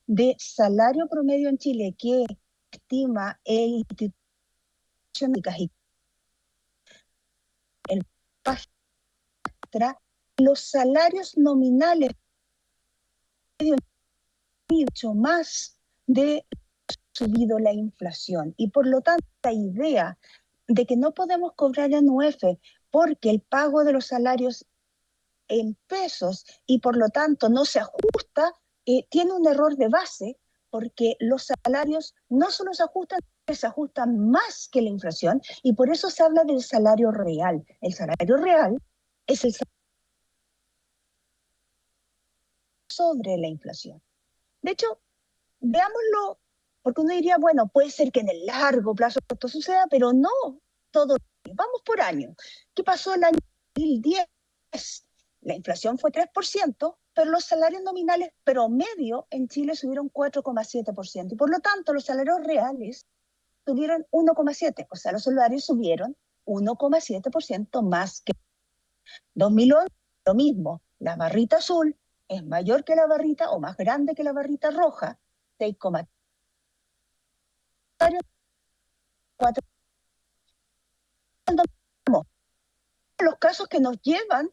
De salario promedio en Chile que estima el Instituto y el PASTRA, los salarios nominales mucho más de subido la inflación y por lo tanto la idea de que no podemos cobrar en UF porque el pago de los salarios en pesos y por lo tanto no se ajusta, tiene un error de base porque los salarios no solo se ajustan más que la inflación y por eso se habla del salario real. El salario real es el salario sobre la inflación. De hecho, veámoslo, porque uno diría, bueno, puede ser que en el largo plazo esto suceda, pero no todo. Vamos por año. ¿Qué pasó el año 2010? La inflación fue 3%, pero los salarios nominales promedio en Chile subieron 4,7%. Y por lo tanto, los salarios reales subieron 1,7%. O sea, los salarios subieron 1,7% más que 2011. Lo mismo, la barrita azul es mayor que la barrita o más grande que la barrita roja, 6,3%. Los casos que nos llevan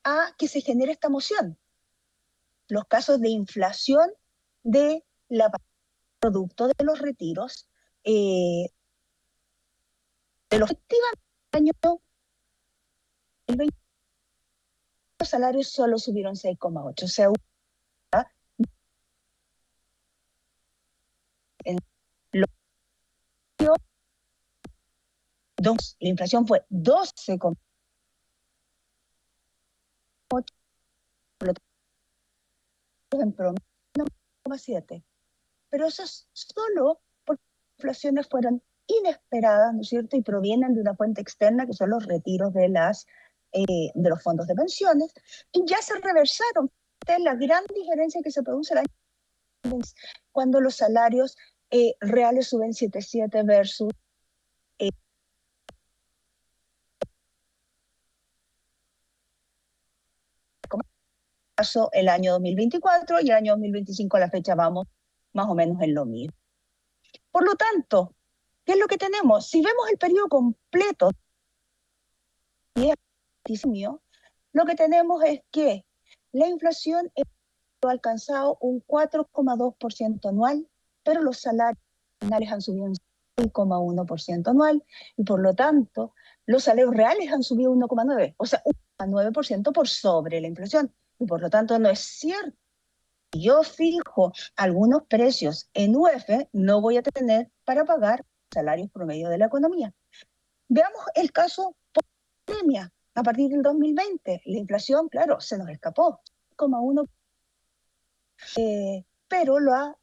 a que se genere esta moción. Los casos de inflación de la producto de los retiros, de los año el 20, los salarios solo subieron 6,8%. O sea, en la inflación fue 12,8%. En promedio 1,7%. Pero eso es solo porque las inflaciones fueron inesperadas, ¿no es cierto? Y provienen de una fuente externa que son los retiros de los fondos de pensiones, y ya se reversaron. Esta es la gran diferencia que se produce el año cuando los salarios reales suben 7,7 versus el año 2024 y el año 2025 a la fecha vamos más o menos en lo mismo. Por lo tanto, ¿qué es lo que tenemos? Si vemos el periodo completo, lo que tenemos es que la inflación ha alcanzado un 4,2% anual, pero los salarios finales han subido un 6,1% anual y por lo tanto los salarios reales han subido 1,9%, o sea, 1,9% por sobre la inflación. Y por lo tanto no es cierto. Si yo fijo algunos precios en UF, no voy a tener para pagar salarios promedio de la economía. Veamos el caso pandemia. A partir del 2020, la inflación, claro, se nos escapó, 0,1%. Pero la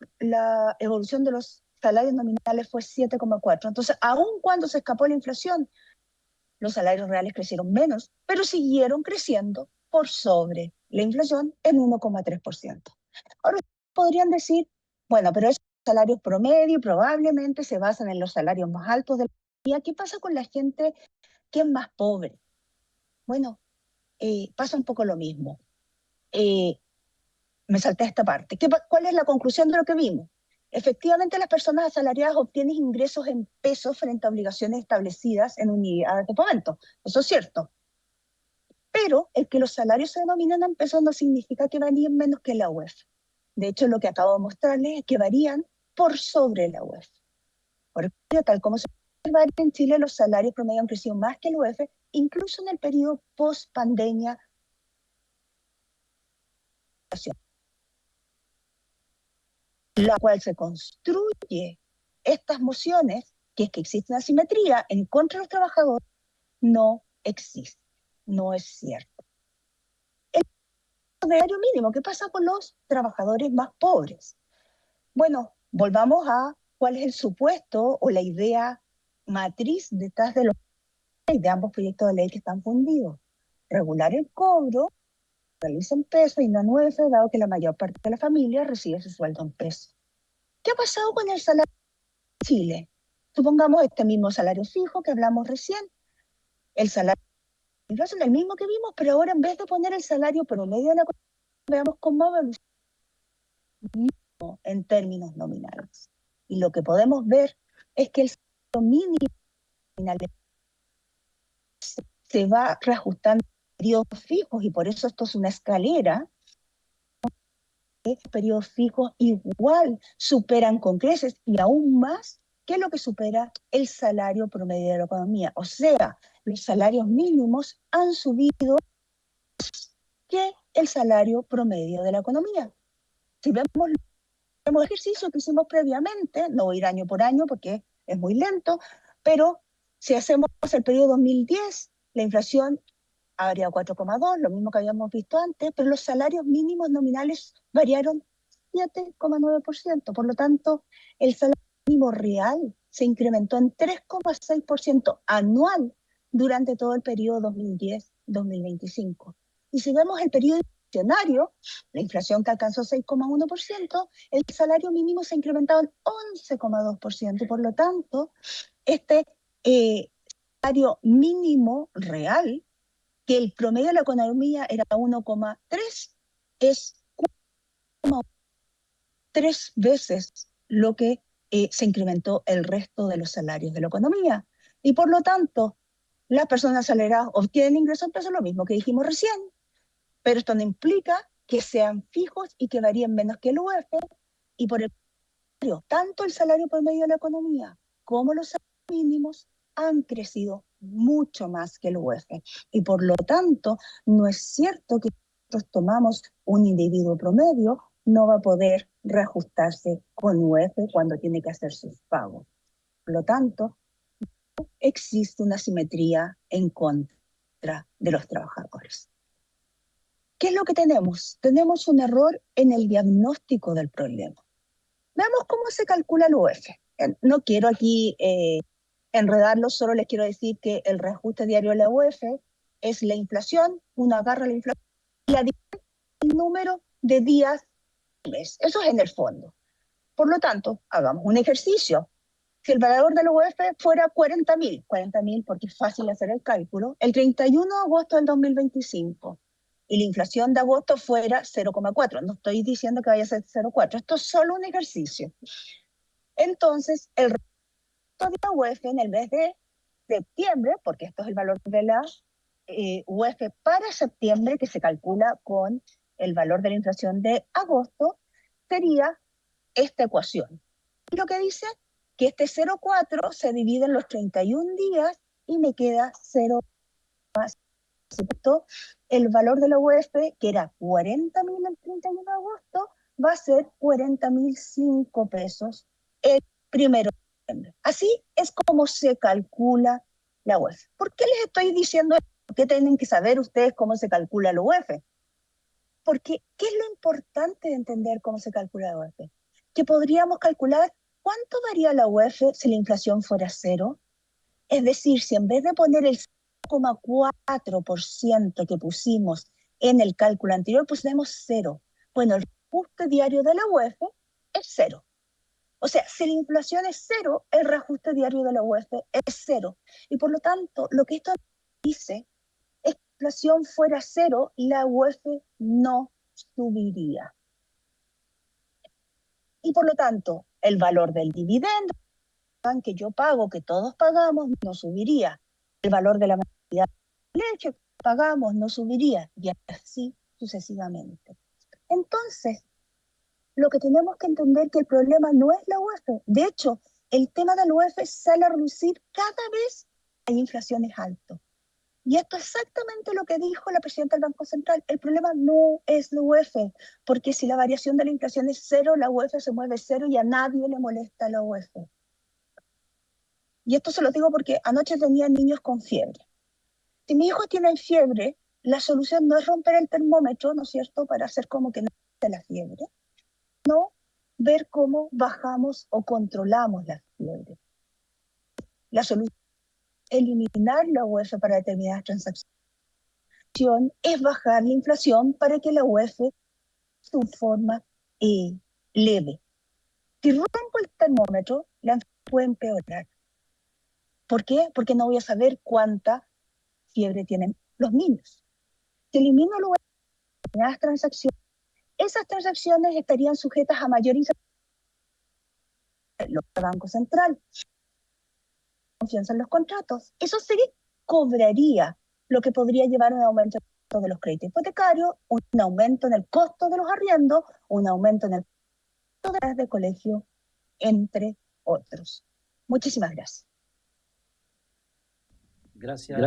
evolución de los salarios nominales fue 7,4%. Entonces, aun cuando se escapó la inflación, los salarios reales crecieron menos, pero siguieron creciendo por sobre la inflación en 1,3%. Ahora podrían decir, bueno, pero esos salarios promedio probablemente se basan en los salarios más altos de la economía. ¿Qué pasa con la gente que es más pobre? Bueno, pasa un poco lo mismo. Me salté esta parte. ¿Cuál es la conclusión de lo que vimos? Efectivamente, las personas asalariadas obtienen ingresos en pesos frente a obligaciones establecidas en unidades de fomento. Eso es cierto. Pero el que los salarios se denominan en pesos no significa que varíen menos que la UEF. De hecho, lo que acabo de mostrarles es que varían por sobre la UEF. Por ejemplo, tal como se observa en Chile, los salarios promedio han crecido más que la UEF, incluso en el periodo post-pandemia. La cual se construye estas mociones, que es que existe una asimetría en contra de los trabajadores, no existe, no es cierto. El salario mínimo, ¿qué pasa con los trabajadores más pobres? Bueno, volvamos a cuál es el supuesto o la idea matriz detrás de ambos proyectos de ley que están fundidos. Regular el cobro, realiza en pesos y no en UF, dado que la mayor parte de la familia recibe su sueldo en pesos. ¿Qué ha pasado con el salario en Chile? Supongamos este mismo salario fijo que hablamos recién, el salario es el mismo que vimos, pero ahora en vez de poner el salario promedio de la economía, veamos cómo evoluciona en términos nominales. Y lo que podemos ver es que el salario mínimo nominal se va reajustando en periodos fijos y por eso esto es una escalera periodos fijos igual superan con creces y aún más que lo que supera el salario promedio de la economía. O sea, los salarios mínimos han subido que el salario promedio de la economía. Si vemos el ejercicio que hicimos previamente, no voy a ir año por año porque es muy lento, pero si hacemos el periodo 2010, la inflación habría 4,2, lo mismo que habíamos visto antes, pero los salarios mínimos nominales variaron 7,9%. Por lo tanto, el salario mínimo real se incrementó en 3,6% anual durante todo el periodo 2010-2025. Y si vemos el periodo inflacionario, la inflación que alcanzó 6,1%, el salario mínimo se ha incrementado en 11,2%. Por lo tanto, este salario mínimo real, que el promedio de la economía era 1,3, es 3 veces lo que se incrementó el resto de los salarios de la economía. Y por lo tanto, las personas asalariadas obtienen ingresos en pesos, lo mismo que dijimos recién, pero esto no implica que sean fijos y que varíen menos que el UF, y por el contrario, tanto el salario promedio de la economía como los salarios mínimos han crecido mucho más que el UF. Y por lo tanto, no es cierto que nosotros tomamos un individuo promedio, no va a poder reajustarse con UF cuando tiene que hacer sus pagos. Por lo tanto, no existe una asimetría en contra de los trabajadores. ¿Qué es lo que tenemos? Tenemos un error en el diagnóstico del problema. Veamos cómo se calcula el UF. No quiero aquí enredarlo, solo les quiero decir que el reajuste diario de la UF es la inflación, uno agarra la inflación y la divide el número de días al mes. Eso es en el fondo. Por lo tanto, hagamos un ejercicio. Si el valor de la UF fuera 40.000 porque es fácil hacer el cálculo, el 31 de agosto del 2025, y la inflación de agosto fuera 0,4. No estoy diciendo que vaya a ser 0,4. Esto es solo un ejercicio. Entonces, el resto de la UF en el mes de septiembre, porque esto es el valor de la UF para septiembre, que se calcula con el valor de la inflación de agosto, sería esta ecuación. Y lo que dice que este 0,4 se divide en los 31 días y me queda 0 más. El valor de la UF, que era 40.000 el 31 de agosto, va a ser 40.005 pesos el 1 de septiembre. Así es como se calcula la UF. ¿Por qué les estoy diciendo esto? ¿Por qué tienen que saber ustedes cómo se calcula la UF? Porque, ¿qué es lo importante de entender cómo se calcula la UF? Que podríamos calcular cuánto daría la UF si la inflación fuera 0. Es decir, si en vez de poner el 0,4% que pusimos en el cálculo anterior, pusimos 0. Bueno, el reajuste diario de la UF es 0. O sea, si la inflación es 0, el reajuste diario de la UF es 0. Y por lo tanto, lo que esto dice es que si la inflación fuera 0, la UF no subiría. Y por lo tanto, el valor del dividendo que yo pago, que todos pagamos, no subiría. El valor de la cantidad de leche que pagamos no subiría, y así sucesivamente. Entonces, lo que tenemos que entender es que el problema no es la UF. De hecho, el tema de la UF sale a reducir cada vez que la inflación es alta. Y esto es exactamente lo que dijo la presidenta del Banco Central. El problema no es la UF, porque si la variación de la inflación es 0, la UF se mueve 0 y a nadie le molesta la UF. Y esto se lo digo porque anoche tenía niños con fiebre. Si mis hijos tienen fiebre, la solución no es romper el termómetro, ¿no es cierto?, para hacer como que no existe la fiebre, no ver cómo bajamos o controlamos la fiebre. La solución es eliminar la UF para determinadas transacciones. La solución es bajar la inflación para que la UF sea de forma leve. Si rompo el termómetro, la inflación puede empeorar. ¿Por qué? Porque no voy a saber cuánta fiebre tienen los niños. Si elimino las transacciones, esas transacciones estarían sujetas a mayor incertidumbre del Banco Central. Confianza en los contratos. Eso sí cobraría lo que podría llevar a un aumento de los créditos hipotecarios, un aumento en el costo de los arriendos, un aumento en el costo de las de colegio, entre otros. Muchísimas gracias. Gracias,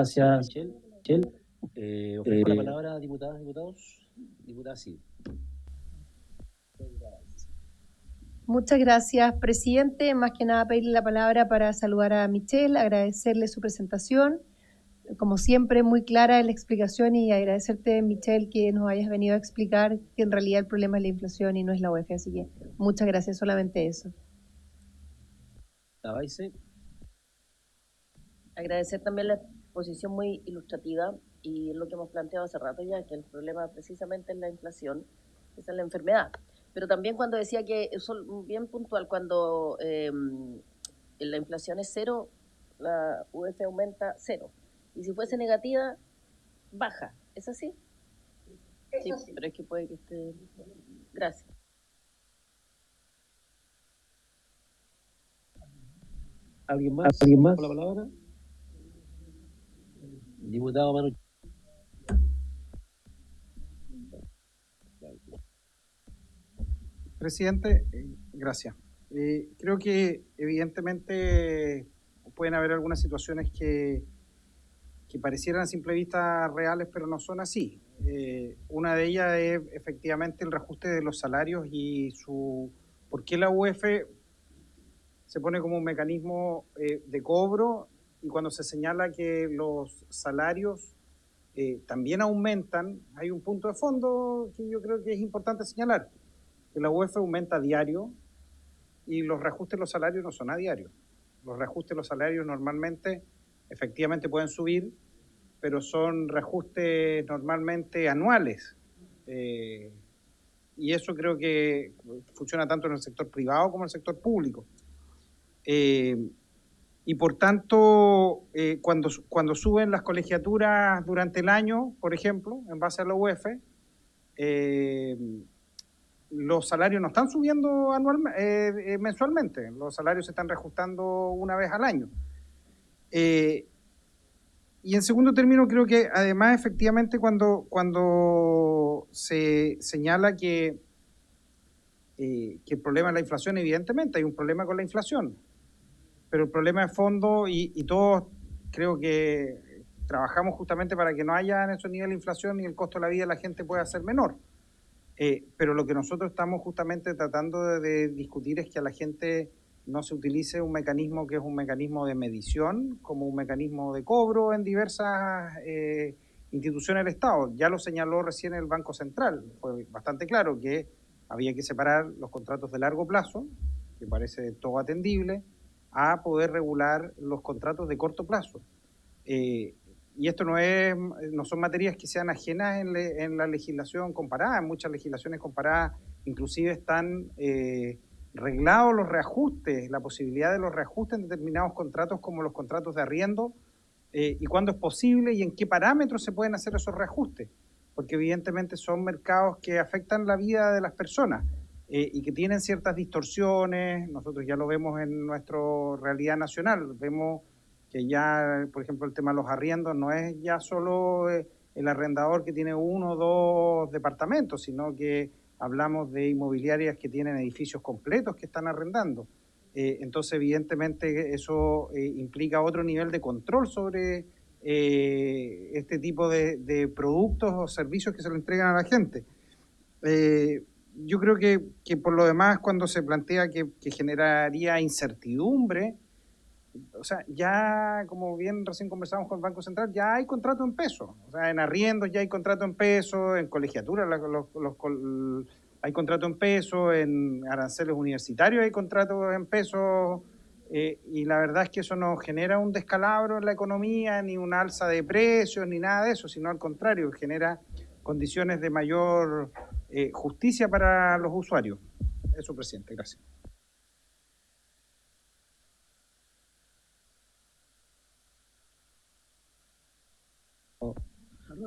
Michelle. Ofrezco la palabra a diputadas, diputados. Diputada, sí. Muchas gracias, presidente. Más que nada pedirle la palabra para saludar a Michelle, agradecerle su presentación. Como siempre, muy clara en la explicación y agradecerte, Michelle, que nos hayas venido a explicar que en realidad el problema es la inflación y no es la UEF. Así que muchas gracias, solamente eso. Tabaice. Agradecer también la exposición muy ilustrativa y lo que hemos planteado hace rato ya, que el problema precisamente es la inflación, esa es la enfermedad. Pero también cuando decía que es bien puntual, cuando la inflación es cero, la UEF aumenta cero. Y si fuese negativa, baja. ¿Es así? Sí, pero es que puede que esté... Gracias. ¿Alguien más? ¿Por la palabra? Diputado Manu. Presidente, gracias. Creo que evidentemente pueden haber algunas situaciones que parecieran a simple vista reales, pero no son así. Una de ellas es efectivamente el reajuste de los salarios y por qué la UEF se pone como un mecanismo de cobro, y cuando se señala que los salarios también aumentan, hay un punto de fondo que yo creo que es importante señalar, que la UEF aumenta a diario y los reajustes de los salarios no son a diario. Los reajustes de los salarios normalmente efectivamente pueden subir, pero son reajustes normalmente anuales. Y eso creo que funciona tanto en el sector privado como en el sector público. Y por tanto, cuando suben las colegiaturas durante el año, por ejemplo, en base a la UEF, los salarios no están subiendo mensualmente, los salarios se están reajustando una vez al año. Y en segundo término, creo que además efectivamente cuando se señala que el problema es la inflación, evidentemente hay un problema con la inflación, pero el problema de fondo, y todos creo que trabajamos justamente para que no haya en esos niveles de inflación y el costo de la vida de la gente pueda ser menor. Pero lo que nosotros estamos justamente tratando de discutir es que a la gente no se utilice un mecanismo que es un mecanismo de medición como un mecanismo de cobro en diversas instituciones del Estado. Ya lo señaló recién el Banco Central, fue bastante claro que había que separar los contratos de largo plazo, que parece todo atendible, a poder regular los contratos de corto plazo. Y esto no son materias que sean ajenas en la legislación comparada. En muchas legislaciones comparadas inclusive están reglados los reajustes, la posibilidad de los reajustes en determinados contratos como los contratos de arriendo, y cuándo es posible y en qué parámetros se pueden hacer esos reajustes, porque evidentemente son mercados que afectan la vida de las personas y que tienen ciertas distorsiones. Nosotros ya lo vemos en nuestra realidad nacional, vemos que ya, por ejemplo, el tema de los arriendos no es ya solo el arrendador que tiene 1 o 2 departamentos, sino que hablamos de inmobiliarias que tienen edificios completos que están arrendando. Entonces, evidentemente, eso implica otro nivel de control sobre este tipo de productos o servicios que se le entregan a la gente. Yo creo que por lo demás, cuando se plantea que generaría incertidumbre, o sea, ya como bien recién conversamos con el Banco Central, ya hay contrato en pesos. O sea, en arriendos ya hay contrato en pesos, en colegiaturas hay contrato en pesos, en aranceles universitarios hay contrato en pesos, y la verdad es que eso no genera un descalabro en la economía, ni un alza de precios, ni nada de eso, sino al contrario, genera condiciones de mayor justicia para los usuarios. Eso, presidente, gracias.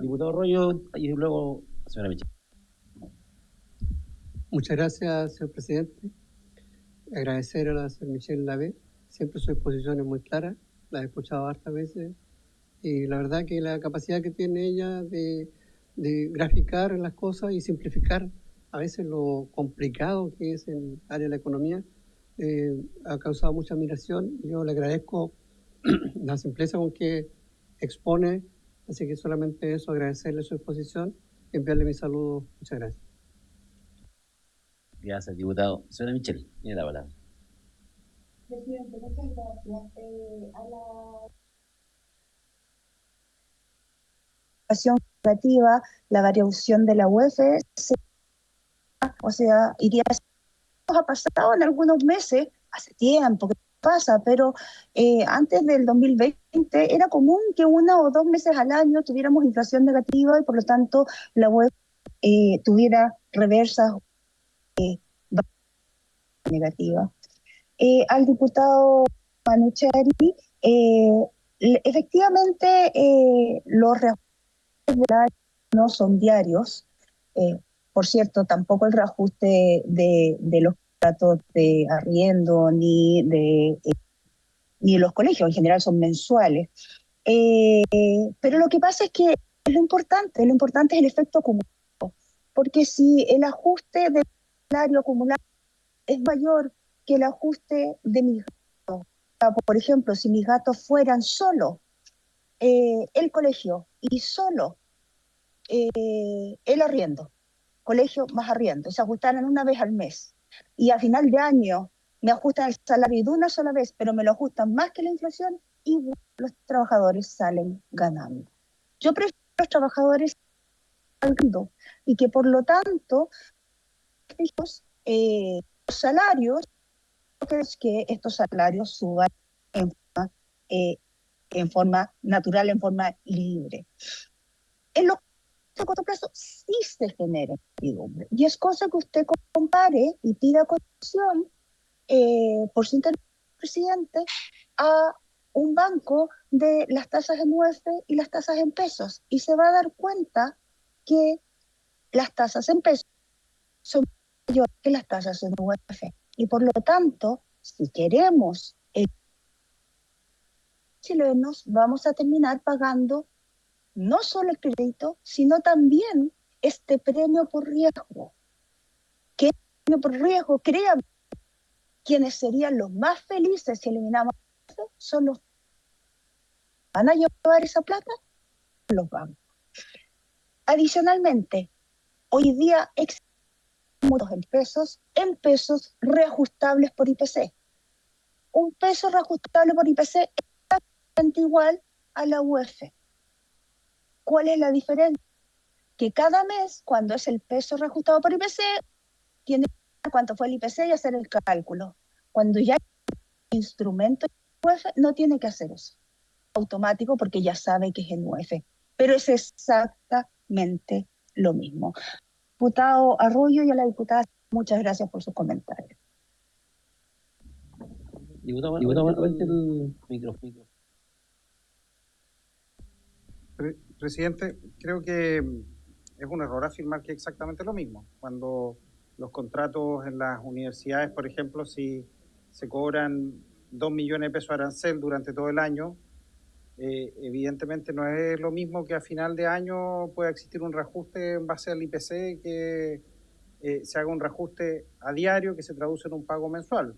Diputado Arroyo y luego la señora Michelle. Muchas gracias, señor presidente. Agradecer a la señora Michelle Lavé. Siempre su exposición es muy clara, la he escuchado hartas veces y la verdad que la capacidad que tiene ella de graficar las cosas y simplificar a veces lo complicado que es el área de la economía, ha causado mucha admiración. Yo le agradezco la simpleza con que expone, así que solamente eso, agradecerle su exposición y enviarle mi saludo. Muchas gracias. Gracias, diputado. Señora Michel, tiene la palabra. Presidente, muchas gracias. A la educativa, la variación de la UEF, o sea, iría ha pasado en algunos meses, hace tiempo que pasa, pero antes del 2020 era común que 1 o 2 meses al año tuviéramos inflación negativa y por lo tanto la web tuviera reversas negativas. Al diputado Manucheri, efectivamente los reajustes no son diarios. Por cierto, tampoco el reajuste de los contratos de arriendo ni de los colegios, en general son mensuales. Pero lo que pasa es que lo importante es el efecto acumulado, porque si el ajuste del salario acumulado es mayor que el ajuste de mis gastos, por ejemplo, si mis gastos fueran solo el colegio y solo el arriendo, colegio más arriendo, se ajustaran una vez al mes y a final de año me ajustan el salario de una sola vez, pero me lo ajustan más que la inflación, y los trabajadores salen ganando. Yo prefiero que los trabajadores salgan ganando y que por lo tanto los salarios, que estos salarios suban en forma natural, en forma libre. En los a corto plazo sí se genera incertidumbre. Y es cosa que usted compare y pida cotización por su interés, presidente, a un banco de las tasas en UF y las tasas en pesos. Y se va a dar cuenta que las tasas en pesos son mayores que las tasas en UF. Y por lo tanto, si queremos chilenos, vamos a terminar pagando no solo el crédito, sino también este premio por riesgo. ¿Qué premio por riesgo? Créanme, quienes serían los más felices si eliminamos son los que van a llevar esa plata, los bancos. Adicionalmente, hoy día existen montos en pesos reajustables por IPC. Un peso reajustable por IPC es exactamente igual a la UF. ¿Cuál es la diferencia? Que cada mes, cuando es el peso reajustado por IPC, tiene que ver cuánto fue el IPC y hacer el cálculo. Cuando ya hay un instrumento en UF, no tiene que hacer eso. Automático, porque ya sabe que es en UF. Pero es exactamente lo mismo. Diputado Arroyo y a la diputada, muchas gracias por sus comentarios. Diputado, el micrófono. Presidente, creo que es un error afirmar que es exactamente lo mismo. Cuando los contratos en las universidades, por ejemplo, si se cobran 2 millones de pesos de arancel durante todo el año, evidentemente no es lo mismo que a final de año pueda existir un reajuste en base al IPC, que se haga un reajuste a diario que se traduce en un pago mensual.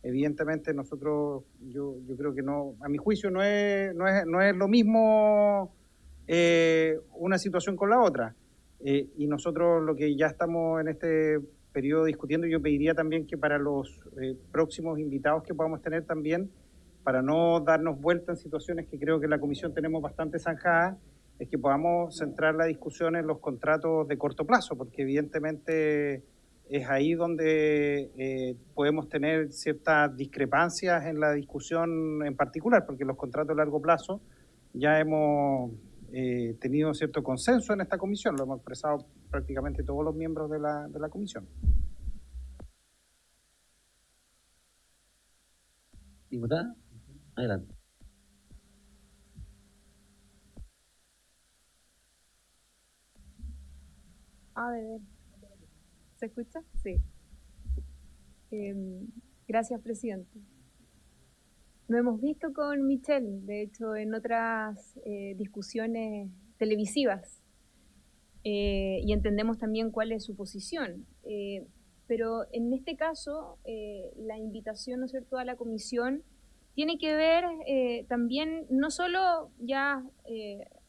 Evidentemente nosotros, yo creo que no, a mi juicio no es lo mismo una situación con la otra. Y nosotros lo que ya estamos en este periodo discutiendo, yo pediría también que para los próximos invitados que podamos tener también, para no darnos vuelta en situaciones que creo que en la comisión tenemos bastante zanjadas, es que podamos centrar la discusión en los contratos de corto plazo, porque evidentemente es ahí donde podemos tener ciertas discrepancias en la discusión en particular, porque los contratos de largo plazo ya hemos tenido cierto consenso en esta comisión, lo hemos expresado prácticamente todos los miembros de la comisión. Diputada, adelante. A ver, ¿se escucha? Sí. Gracias, presidente. Lo hemos visto con Michelle, de hecho, en otras discusiones televisivas, y entendemos también cuál es su posición. Pero en este caso, la invitación, ¿no es cierto?, a la comisión tiene que ver también no solo ya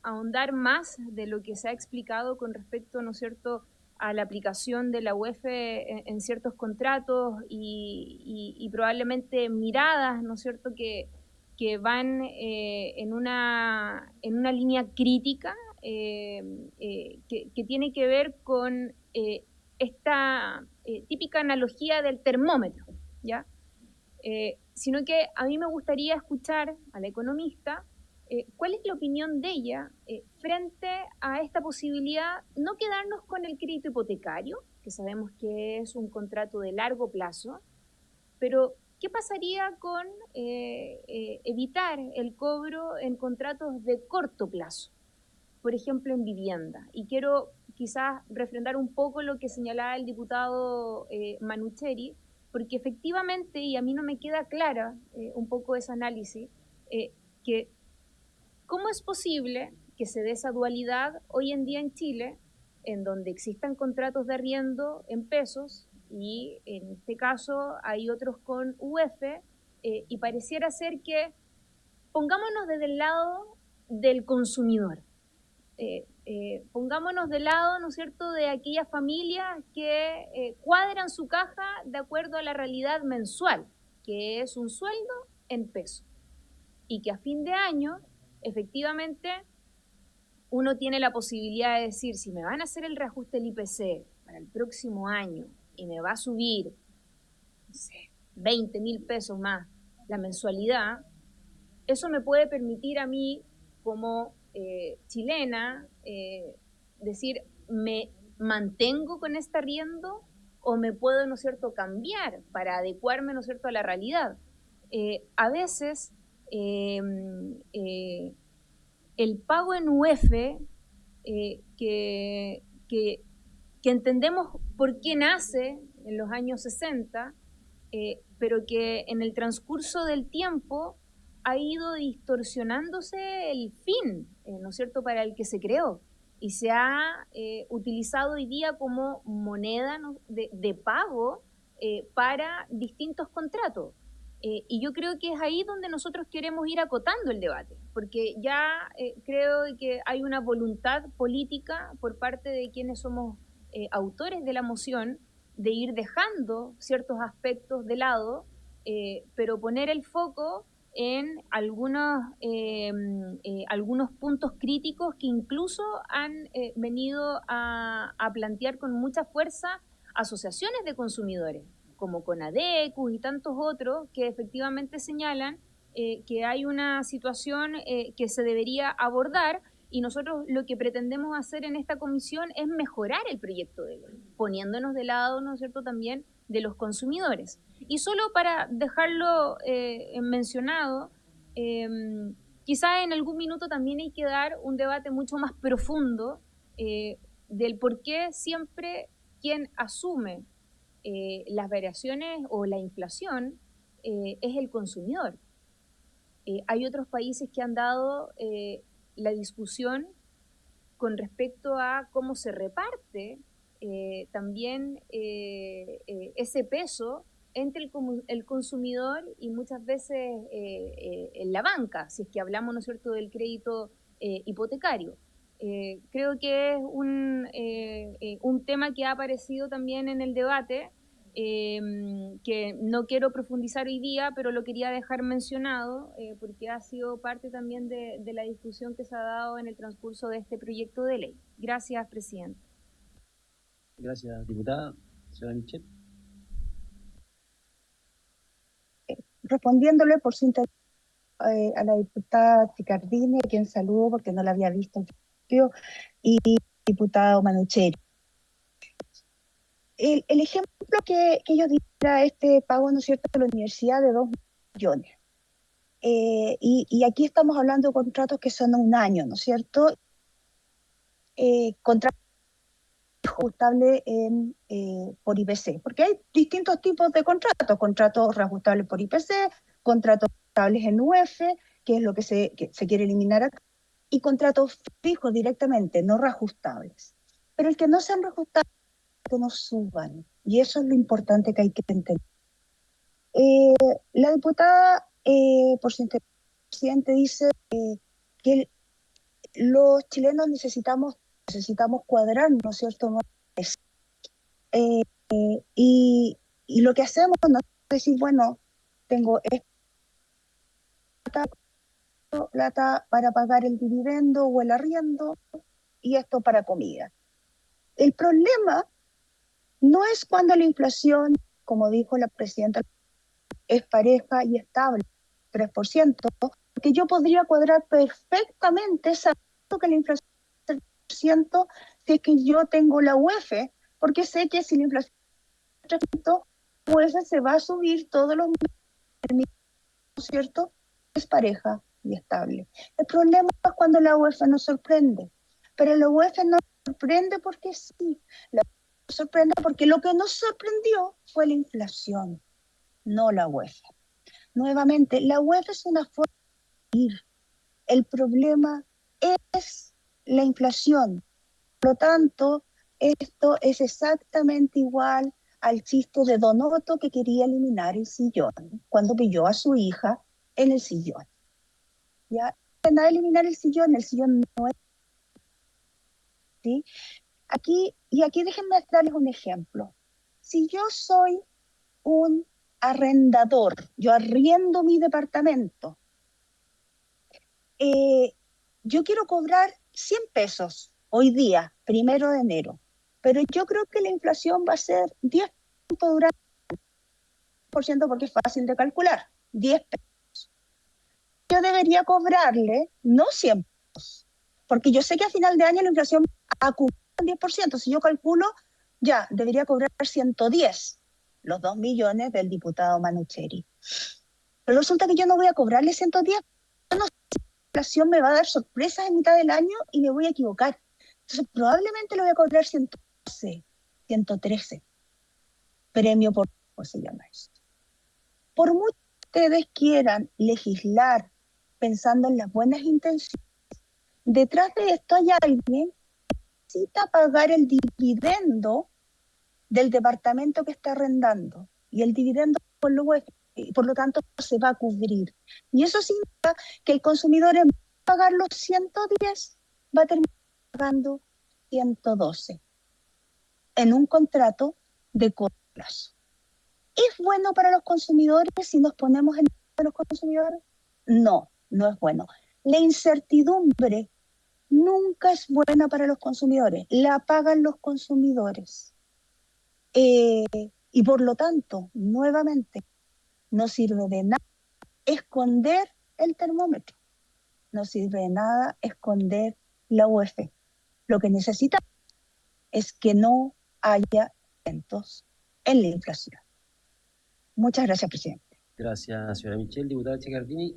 ahondar más de lo que se ha explicado con respecto, ¿no es cierto?, a la aplicación de la UEF en ciertos contratos y probablemente miradas, ¿no es cierto?, que van en una línea crítica que tiene que ver con esta típica analogía del termómetro, ¿ya? Sino que a mí me gustaría escuchar a la economista cuál es la opinión de ella frente a esta posibilidad, no quedarnos con el crédito hipotecario, que sabemos que es un contrato de largo plazo, pero ¿qué pasaría con evitar el cobro en contratos de corto plazo? Por ejemplo, en vivienda. Y quiero quizás refrendar un poco lo que señalaba el diputado Manucheri, porque efectivamente, y a mí no me queda clara un poco ese análisis, que ¿cómo es posible que se dé esa dualidad hoy en día en Chile, en donde existan contratos de arriendo en pesos y en este caso hay otros con UF, y pareciera ser que pongámonos desde el lado del consumidor? Pongámonos del lado, ¿no es cierto?, de aquellas familias que cuadran su caja de acuerdo a la realidad mensual, que es un sueldo en pesos, y que a fin de año, efectivamente, uno tiene la posibilidad de decir, si me van a hacer el reajuste del IPC para el próximo año y me va a subir, no sé, 20.000 pesos más la mensualidad, eso me puede permitir a mí, como chilena, decir, ¿me mantengo con este arriendo o me puedo, ¿no es cierto?, cambiar para adecuarme, ¿no es cierto?, a la realidad? A veces el pago en UF, que entendemos por qué nace en los años 60, pero que en el transcurso del tiempo ha ido distorsionándose el fin, ¿no es cierto?, para el que se creó, y se ha utilizado hoy día como moneda, ¿no?, de pago para distintos contratos. Y yo creo que es ahí donde nosotros queremos ir acotando el debate, porque ya creo que hay una voluntad política por parte de quienes somos autores de la moción de ir dejando ciertos aspectos de lado, pero poner el foco en algunos puntos críticos que incluso han venido a plantear con mucha fuerza asociaciones de consumidores, como CONADECUS y tantos otros, que efectivamente señalan que hay una situación que se debería abordar, y nosotros lo que pretendemos hacer en esta comisión es mejorar el proyecto de ley, poniéndonos de lado, ¿no es cierto?, también de los consumidores. Y solo para dejarlo mencionado, quizá en algún minuto también hay que dar un debate mucho más profundo del por qué siempre quien asume las variaciones o la inflación es el consumidor. Hay otros países que han dado la discusión con respecto a cómo se reparte también ese peso entre el consumidor y muchas veces en la banca, si es que hablamos, ¿no es cierto?, del crédito hipotecario. Creo que es un tema que ha aparecido también en el debate, que no quiero profundizar hoy día, pero lo quería dejar mencionado porque ha sido parte también de la discusión que se ha dado en el transcurso de este proyecto de ley. Gracias, presidente. Gracias, diputada. Señora Michelle. Respondiéndole por su interés a la diputada Ticardini, a quien saludo porque no la había visto al principio, y diputado Manucheri. El ejemplo que ellos dieron era este pago, ¿no es cierto?, de la universidad de 2 millones. Y aquí estamos hablando de contratos que son a un año, ¿no es cierto? Contratos reajustables por IPC, porque hay distintos tipos de contratos reajustables por IPC, contratos reajustables en UF, que es lo que se quiere eliminar acá, y contratos fijos directamente, no reajustables. Pero el que no sean reajustables, que no suban. Y eso es lo importante que hay que entender. La diputada, por su presidente, dice que los chilenos necesitamos cuadrar, ¿no es cierto? Y lo que hacemos no es decir, bueno, tengo esta plata para pagar el dividendo o el arriendo y esto para comida. El problema no es cuando la inflación, como dijo la presidenta, es pareja y estable, 3%, porque yo podría cuadrar perfectamente sabiendo que la inflación es 3%, si es que yo tengo la UF, porque sé que si la inflación es 3%, la UF se va a subir todos los meses, ¿no es cierto? Es pareja y estable. El problema es cuando la UF nos sorprende, pero la UF no sorprende porque sí, la UF nos sorprende porque lo que nos sorprendió fue la inflación, no la UF. Nuevamente, la UF es una forma de ir. El problema es la inflación. Por lo tanto, esto es exactamente igual al chiste de Don Otto que quería eliminar el sillón cuando pilló a su hija en el sillón. ¿Ya? Nada de eliminar el sillón no es... ¿sí? Aquí déjenme darles un ejemplo. Si yo soy un arrendador, yo arriendo mi departamento, yo quiero cobrar 100 pesos hoy día, 1 de enero, pero yo creo que la inflación va a ser 10% durante 1% porque es fácil de calcular, 10 pesos. Yo debería cobrarle no 100 pesos, porque yo sé que a final de año la inflación acumula el 10%, si yo calculo, ya, debería cobrar 110, los 2 millones del diputado Manucheri. Pero resulta que yo no voy a cobrarle 110, yo no sé si la inflación me va a dar sorpresas en mitad del año y me voy a equivocar. Entonces probablemente le voy a cobrar 112, 113. Premio por se llama esto. Por mucho que ustedes quieran legislar pensando en las buenas intenciones, detrás de esto hay alguien que necesita pagar el dividendo del departamento que está arrendando, y el dividendo por lo tanto se va a cubrir. Y eso significa que el consumidor, en vez de pagar los 110, va a terminar pagando 112 en un contrato de corto plazo. ¿Es bueno para los consumidores si nos ponemos en de los consumidores? No, no es bueno. La incertidumbre nunca es buena para los consumidores, la pagan los consumidores. Y por lo tanto, nuevamente, no sirve de nada esconder el termómetro, no sirve de nada esconder la UF. Lo que necesita es que no haya aumentos en la inflación. Muchas gracias, presidente. Gracias, señora Michelle. Diputada Checardini.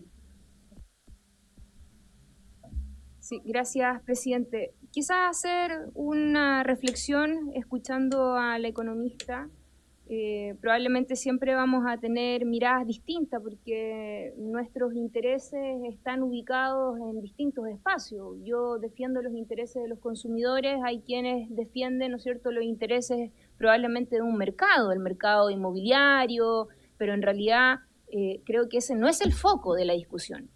Sí, gracias, presidente. Quizás hacer una reflexión escuchando a la economista. Probablemente siempre vamos a tener miradas distintas porque nuestros intereses están ubicados en distintos espacios. Yo defiendo los intereses de los consumidores, hay quienes defienden, ¿no es cierto?, los intereses probablemente de un mercado, el mercado inmobiliario, pero en realidad creo que ese no es el foco de la discusión.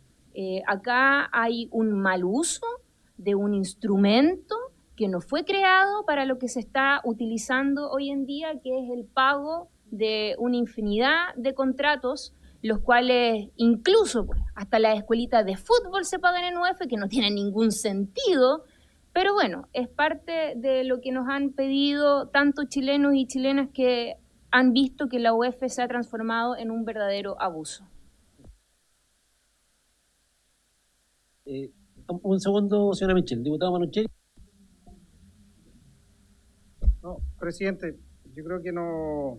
Acá hay un mal uso de un instrumento que no fue creado para lo que se está utilizando hoy en día, que es el pago de una infinidad de contratos, los cuales incluso pues, hasta las escuelitas de fútbol se pagan en UF, que no tiene ningún sentido, pero bueno, es parte de lo que nos han pedido tantos chilenos y chilenas que han visto que la UF se ha transformado en un verdadero abuso. Un segundo, señora Michelle. Diputado Manucheri. No, presidente, yo creo que nos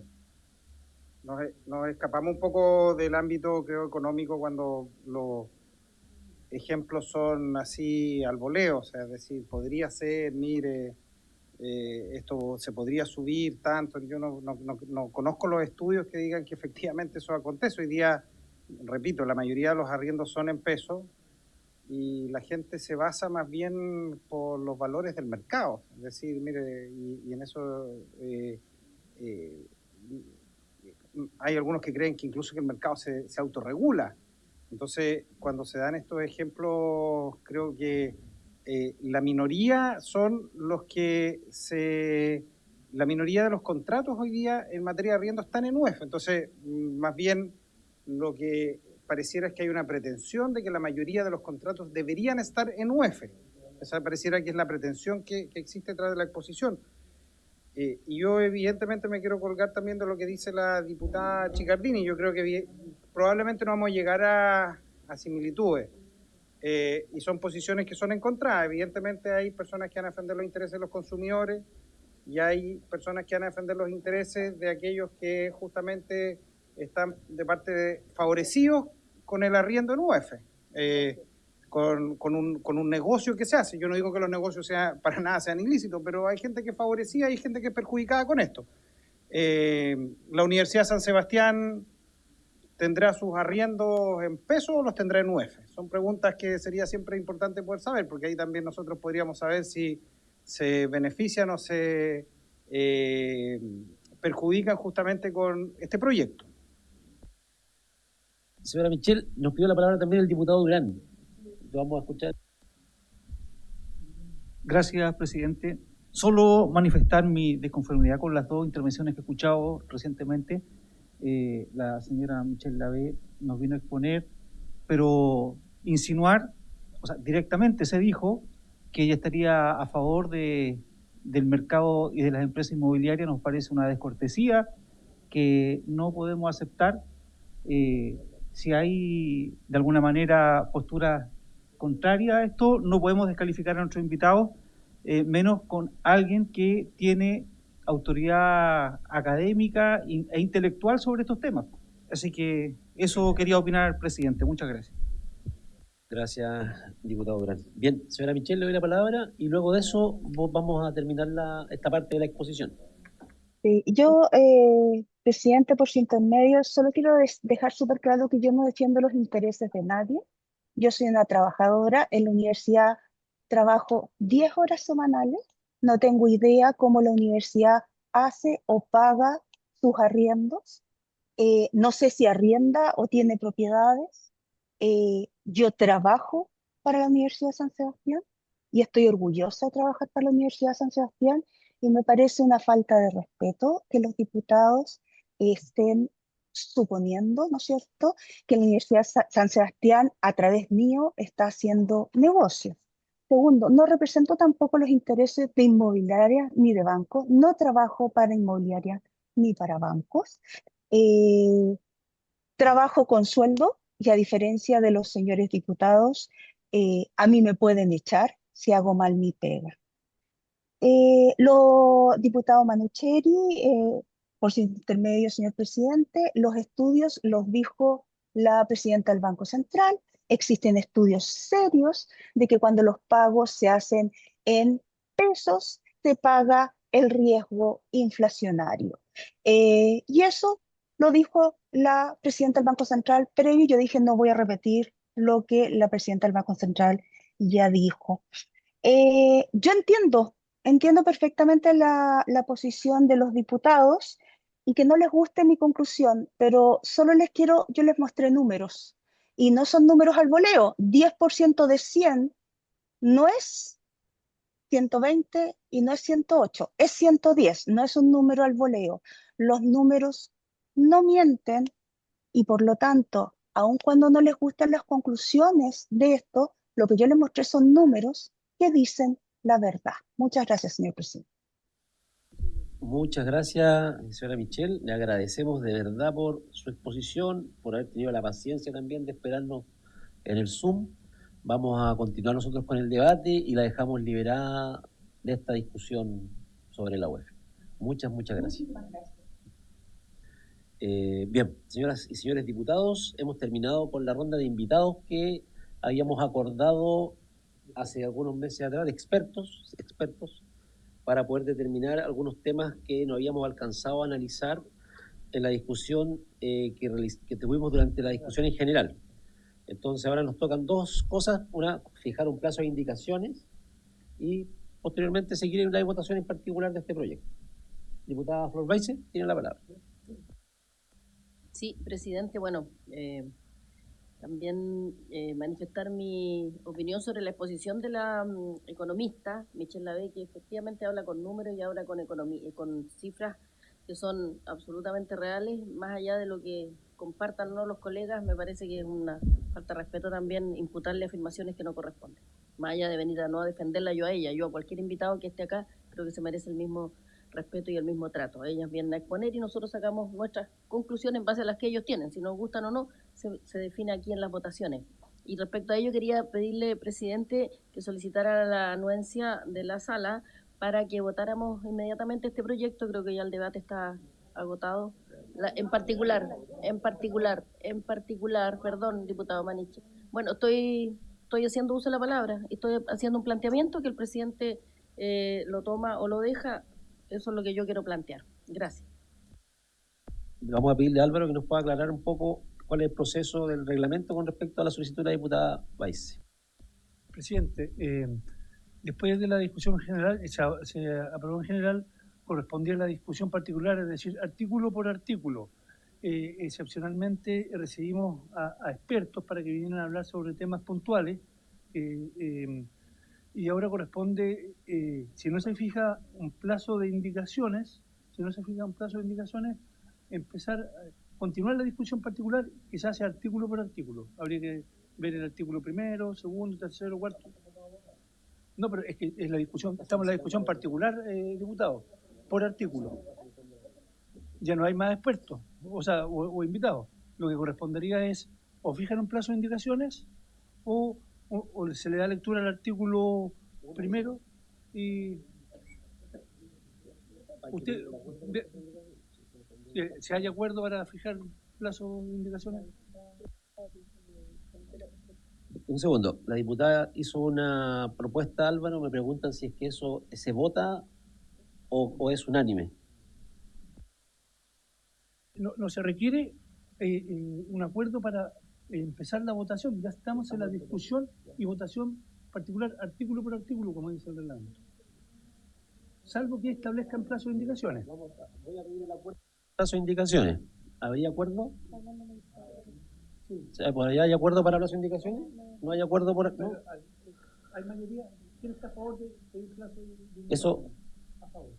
escapamos un poco del ámbito, creo, económico cuando los ejemplos son así al voleo, o sea, es decir, podría ser, mire, esto se podría subir tanto. Yo no conozco los estudios que digan que efectivamente eso acontece. Hoy día repito, la mayoría de los arriendos son en pesos y la gente se basa más bien por los valores del mercado. Es decir, mire, y en eso hay algunos que creen que incluso que el mercado se autorregula. Entonces, cuando se dan estos ejemplos, creo que la minoría son los que la minoría de los contratos hoy día en materia de arriendo están en UEF. Entonces, más bien lo que pareciera es que hay una pretensión de que la mayoría de los contratos deberían estar en UEF. Esa pareciera que es la pretensión que existe detrás de la exposición. Y yo evidentemente me quiero colgar también de lo que dice la diputada Chicardini. Yo creo que probablemente no vamos a llegar a similitudes. Y son posiciones que son encontradas. Evidentemente hay personas que van a defender los intereses de los consumidores y hay personas que van a defender los intereses de aquellos que justamente están de parte favorecidos con el arriendo en UEF, con un negocio que se hace. Yo no digo que los negocios para nada sean ilícitos, pero hay gente que es favorecida y hay gente que es perjudicada con esto. La Universidad de San Sebastián ¿tendrá sus arriendos en pesos o los tendrá en UEF? Son preguntas que sería siempre importante poder saber, porque ahí también nosotros podríamos saber si se benefician o se perjudican justamente con este proyecto. Señora Michel, nos pidió la palabra también el diputado Durán. Lo vamos a escuchar. Gracias, presidente. Solo manifestar mi desconformidad con las dos intervenciones que he escuchado recientemente. La señora Michelle Lavé nos vino a exponer, pero insinuar, o sea, directamente se dijo que ella estaría a favor del mercado y de las empresas inmobiliarias. Nos parece una descortesía que no podemos aceptar. Si hay de alguna manera posturas contrarias a esto, no podemos descalificar a nuestros invitados, menos con alguien que tiene autoridad académica e intelectual sobre estos temas. Así que eso quería opinar, presidente. Muchas gracias. Gracias, diputado Durán. Bien, señora Michel, le doy la palabra y luego de eso vamos a terminar esta parte de la exposición. Yo, presidente, por su intermedio, solo quiero dejar súper claro que yo no defiendo los intereses de nadie. Yo soy una trabajadora en la universidad, trabajo 10 horas semanales, no tengo idea cómo la universidad hace o paga sus arriendos, no sé si arrienda o tiene propiedades. Yo trabajo para la Universidad de San Sebastián y estoy orgullosa de trabajar para la Universidad de San Sebastián. Y me parece una falta de respeto que los diputados estén suponiendo, ¿no es cierto?, que la Universidad de San Sebastián, a través mío, está haciendo negocio. Segundo, no represento tampoco los intereses de inmobiliarias ni de bancos. No trabajo para inmobiliarias ni para bancos. Trabajo con sueldo y a diferencia de los señores diputados, a mí me pueden echar si hago mal mi pega. Los diputados Manucheri, por su intermedio, señor presidente, los estudios los dijo la presidenta del Banco Central. Existen estudios serios de que cuando los pagos se hacen en pesos, se paga el riesgo inflacionario. Y eso lo dijo la presidenta del Banco Central previo. Yo dije, no voy a repetir lo que la presidenta del Banco Central ya dijo. Yo entiendo perfectamente la posición de los diputados y que no les guste mi conclusión, pero yo les mostré números y no son números al voleo. 10% de 100 no es 120 y no es 108, es 110, no es un número al voleo. Los números no mienten y por lo tanto, aun cuando no les gustan las conclusiones de esto, lo que yo les mostré son números que dicen la verdad. Muchas gracias, señor presidente. Muchas gracias, señora Michel. Le agradecemos de verdad por su exposición, por haber tenido la paciencia también de esperarnos en el Zoom. Vamos a continuar nosotros con el debate y la dejamos liberada de esta discusión sobre la UEF. Muchas gracias. Bien, señoras y señores diputados, hemos terminado con la ronda de invitados que habíamos acordado hace algunos meses atrás, de expertos, para poder determinar algunos temas que no habíamos alcanzado a analizar en la discusión que tuvimos durante la discusión en general. Entonces ahora nos tocan dos cosas, una, fijar un plazo de indicaciones y posteriormente seguir en la votación en particular de este proyecto. Diputada Flor Baise, tiene la palabra. Sí, presidente, bueno, también manifestar mi opinión sobre la exposición de la economista Michelle Lavey, que efectivamente habla con números y habla con cifras que son absolutamente reales, más allá de lo que compartan o no los colegas. Me parece que es una falta de respeto también imputarle afirmaciones que no corresponden. Más allá de venir a no defenderla yo a ella, yo a cualquier invitado que esté acá, creo que se merece el mismo respeto y el mismo trato. Ellas vienen a exponer y nosotros sacamos nuestras conclusiones en base a las que ellos tienen. Si nos gustan o no, se define aquí en las votaciones. Y respecto a ello, quería pedirle, presidente, que solicitara la anuencia de la sala para que votáramos inmediatamente este proyecto. Creo que ya el debate está agotado. En particular, perdón, diputado Maniche. Bueno, estoy haciendo uso de la palabra, estoy haciendo un planteamiento que el presidente lo toma o lo deja. Eso es lo que yo quiero plantear. Gracias. Vamos a pedirle a Álvaro que nos pueda aclarar un poco cuál es el proceso del reglamento con respecto a la solicitud de la diputada Baise. Presidente, después de la discusión general, se aprobó en general, correspondía a la discusión particular, es decir, artículo por artículo. Excepcionalmente recibimos a expertos para que vinieran a hablar sobre temas puntuales. Y ahora corresponde, si no se fija un plazo de indicaciones, continuar la discusión particular, que se hace artículo por artículo. Habría que ver el artículo primero, segundo, tercero, cuarto. No, pero es que es la discusión, estamos en la discusión particular, diputado, por artículo. Ya no hay más expertos, o invitados. Lo que correspondería es, o fijan un plazo de indicaciones, o se le da lectura al artículo primero y usted se haya acuerdo para fijar plazo de indicaciones. Un segundo, la diputada hizo una propuesta, Álvaro, me preguntan si es que eso se vota o es unánime. No se requiere un acuerdo para empezar la votación. Ya estamos en la discusión y votación particular, artículo por artículo, como dice el reglamento. Salvo que establezcan plazo de indicaciones. Voy a pedir el acuerdo. Plazo de indicaciones. ¿Habría acuerdo? ¿Hay acuerdo para plazo de indicaciones? ¿No hay acuerdo por...? ¿No? ¿Hay mayoría? ¿Quién está a favor de pedir plazo de indicaciones? Eso,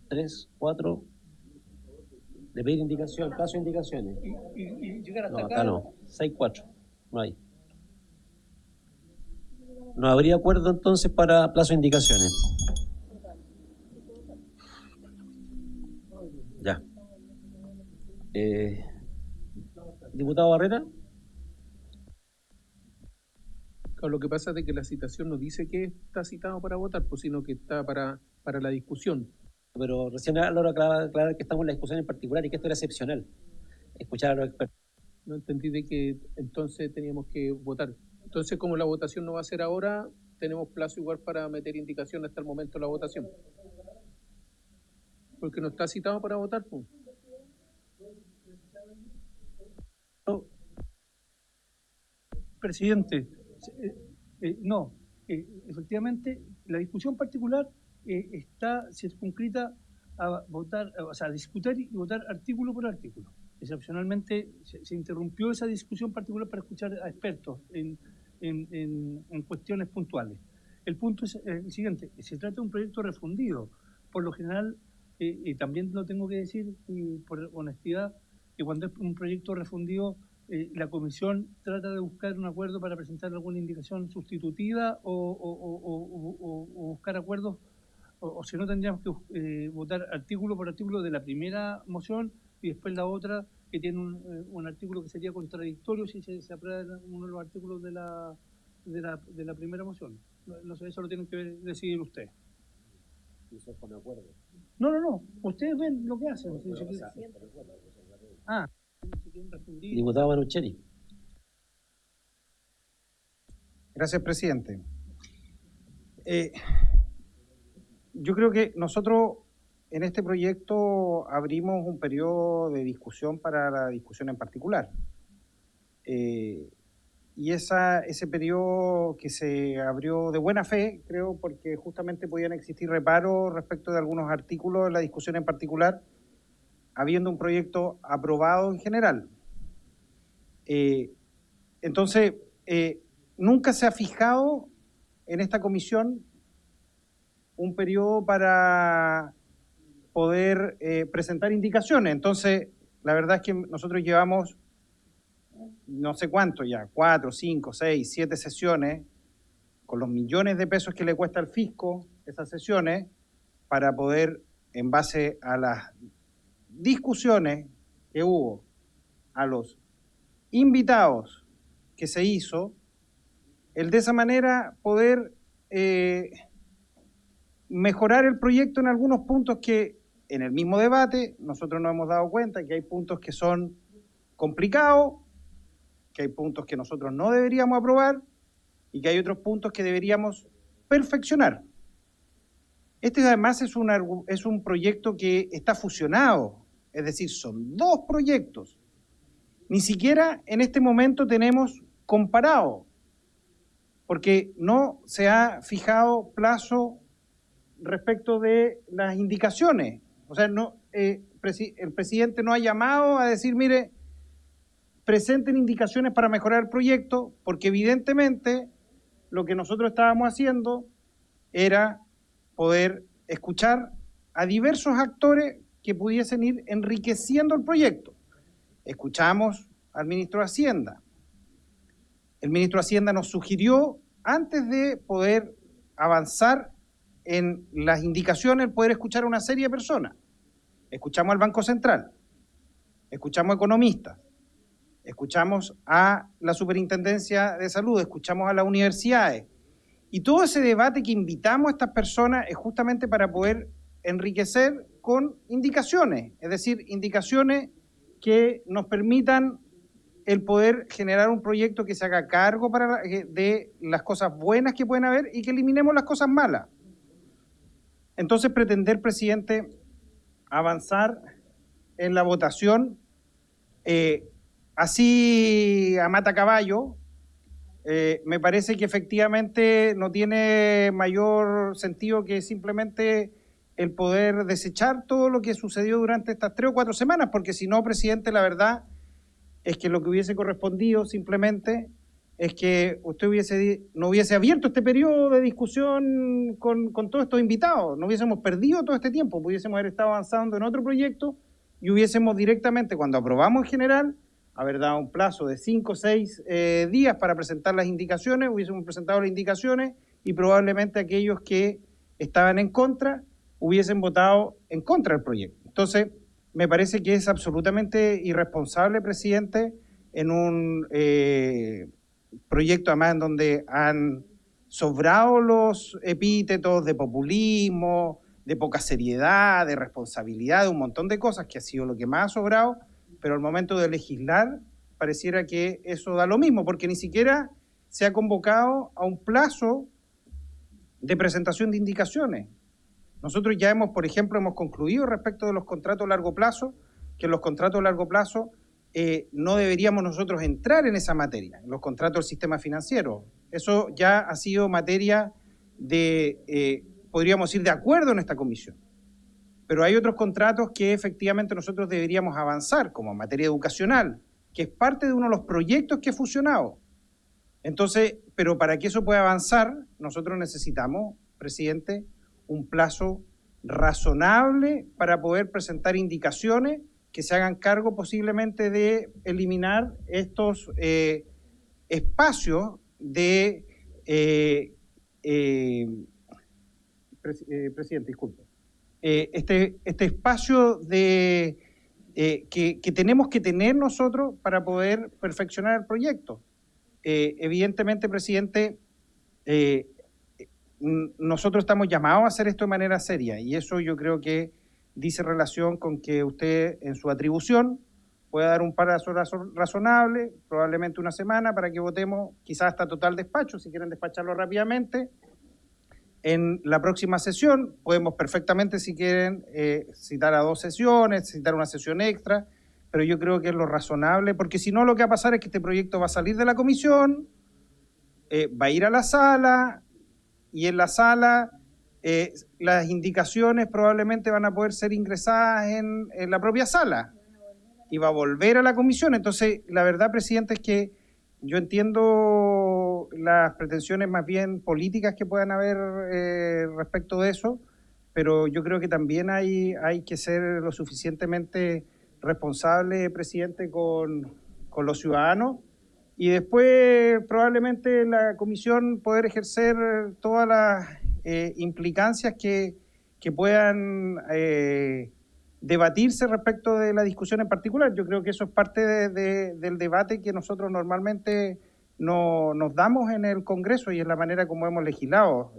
3, 4... de pedir indicación, plazo de indicaciones. Y llegar hasta no, acá. Acá no, 6-4, no hay. No habría acuerdo entonces para plazo de indicaciones. Ya. Diputado Barrera. Lo que pasa es de que la citación no dice que está citado para votar, pues, sino que está para la discusión. Pero recién Álvaro aclara que estamos en la discusión en particular y que esto era excepcional. Escuchar a los expertos. No entendí de que entonces teníamos que votar. Entonces, como la votación no va a ser ahora, tenemos plazo igual para meter indicación hasta el momento de la votación. Porque no está citado para votar, pues. Presidente, efectivamente, la discusión particular está circunscrita a votar, a discutir y votar artículo por artículo. Excepcionalmente se interrumpió esa discusión particular para escuchar a expertos en cuestiones puntuales. El punto es el siguiente: se trata de un proyecto refundido. Por lo general, y también lo tengo que decir por honestidad, que cuando es un proyecto refundido, la comisión trata de buscar un acuerdo para presentar alguna indicación sustitutiva o buscar acuerdos, o si no tendríamos que votar artículo por artículo de la primera moción y después la otra que tiene un artículo que sería contradictorio si se aprueba uno de los artículos de la primera moción. No sé, eso lo tienen que decidir ustedes. Eso fue un acuerdo. No. Ustedes ven lo que hacen. Diputado Manucheri. Gracias, presidente. Yo creo que nosotros en este proyecto abrimos un periodo de discusión para la discusión en particular. Y ese periodo que se abrió de buena fe, creo, porque justamente podían existir reparos respecto de algunos artículos de la discusión en particular, habiendo un proyecto aprobado en general. Entonces, nunca se ha fijado en esta comisión un periodo para poder presentar indicaciones. Entonces, la verdad es que nosotros llevamos no sé cuánto ya, 4, 5, 6, 7 sesiones, con los millones de pesos que le cuesta al fisco esas sesiones, para poder, en base a las discusiones que hubo, a los invitados que se hizo, el de esa manera poder mejorar el proyecto en algunos puntos que en el mismo debate nosotros nos hemos dado cuenta que hay puntos que son complicados, que hay puntos que nosotros no deberíamos aprobar y que hay otros puntos que deberíamos perfeccionar. Este además es un proyecto que está fusionado, es decir, son dos proyectos. Ni siquiera en este momento tenemos comparado, porque no se ha fijado plazo respecto de las indicaciones. O sea, el presidente no ha llamado a decir, mire, presenten indicaciones para mejorar el proyecto, porque evidentemente lo que nosotros estábamos haciendo era poder escuchar a diversos actores que pudiesen ir enriqueciendo el proyecto. Escuchamos al ministro de Hacienda. El ministro de Hacienda nos sugirió, antes de poder avanzar en las indicaciones, el poder escuchar a una serie de personas. Escuchamos al Banco Central, escuchamos a economistas, escuchamos a la Superintendencia de Salud, escuchamos a las universidades. Y todo ese debate que invitamos a estas personas es justamente para poder enriquecer con indicaciones, es decir, indicaciones que nos permitan el poder generar un proyecto que se haga cargo de las cosas buenas que pueden haber y que eliminemos las cosas malas. Entonces, pretender, presidente, avanzar en la votación así a mata caballo, me parece que efectivamente no tiene mayor sentido que simplemente el poder desechar todo lo que sucedió durante estas 3 o 4 semanas, porque si no, presidente, la verdad es que lo que hubiese correspondido simplemente es que usted no hubiese abierto este periodo de discusión con todos estos invitados, no hubiésemos perdido todo este tiempo, pudiésemos haber estado avanzando en otro proyecto y hubiésemos directamente, cuando aprobamos en general, haber dado un plazo de 5 o 6 días para presentar las indicaciones, hubiésemos presentado las indicaciones y probablemente aquellos que estaban en contra hubiesen votado en contra del proyecto. Entonces, me parece que es absolutamente irresponsable, presidente, en un proyecto además en donde han sobrado los epítetos de populismo, de poca seriedad, de responsabilidad, de un montón de cosas que ha sido lo que más ha sobrado, pero al momento de legislar pareciera que eso da lo mismo, porque ni siquiera se ha convocado a un plazo de presentación de indicaciones. Nosotros ya por ejemplo, hemos concluido respecto de los contratos a largo plazo, que en los contratos a largo plazo no deberíamos nosotros entrar en esa materia, en los contratos del sistema financiero. Eso ya ha sido materia de, podríamos decir, de acuerdo en esta comisión. Pero hay otros contratos que efectivamente nosotros deberíamos avanzar, como en materia educacional, que es parte de uno de los proyectos que he fusionado. Entonces, pero para que eso pueda avanzar, nosotros necesitamos, presidente, un plazo razonable para poder presentar indicaciones que se hagan cargo posiblemente de eliminar estos espacios de... presidente, disculpe. Este espacio de, que tenemos que tener nosotros para poder perfeccionar el proyecto. Evidentemente, presidente, nosotros estamos llamados a hacer esto de manera seria y eso yo creo que dice relación con que usted en su atribución pueda dar un plazo razonable, probablemente una semana, para que votemos quizás hasta total despacho, si quieren despacharlo rápidamente, en la próxima sesión. Podemos perfectamente, si quieren, citar a 2 sesiones, citar una sesión extra, pero yo creo que es lo razonable, porque si no lo que va a pasar es que este proyecto va a salir de la comisión, va a ir a la sala, y en la sala las indicaciones probablemente van a poder ser ingresadas en la propia sala, y va a volver a la comisión. Entonces, la verdad, presidente, es que yo entiendo las pretensiones más bien políticas que puedan haber respecto de eso, pero yo creo que también hay que ser lo suficientemente responsable, presidente, con los ciudadanos, y después probablemente la comisión poder ejercer todas las implicancias que puedan debatirse respecto de la discusión en particular. Yo creo que eso es parte del debate que nosotros normalmente nos damos en el Congreso y es la manera como hemos legislado.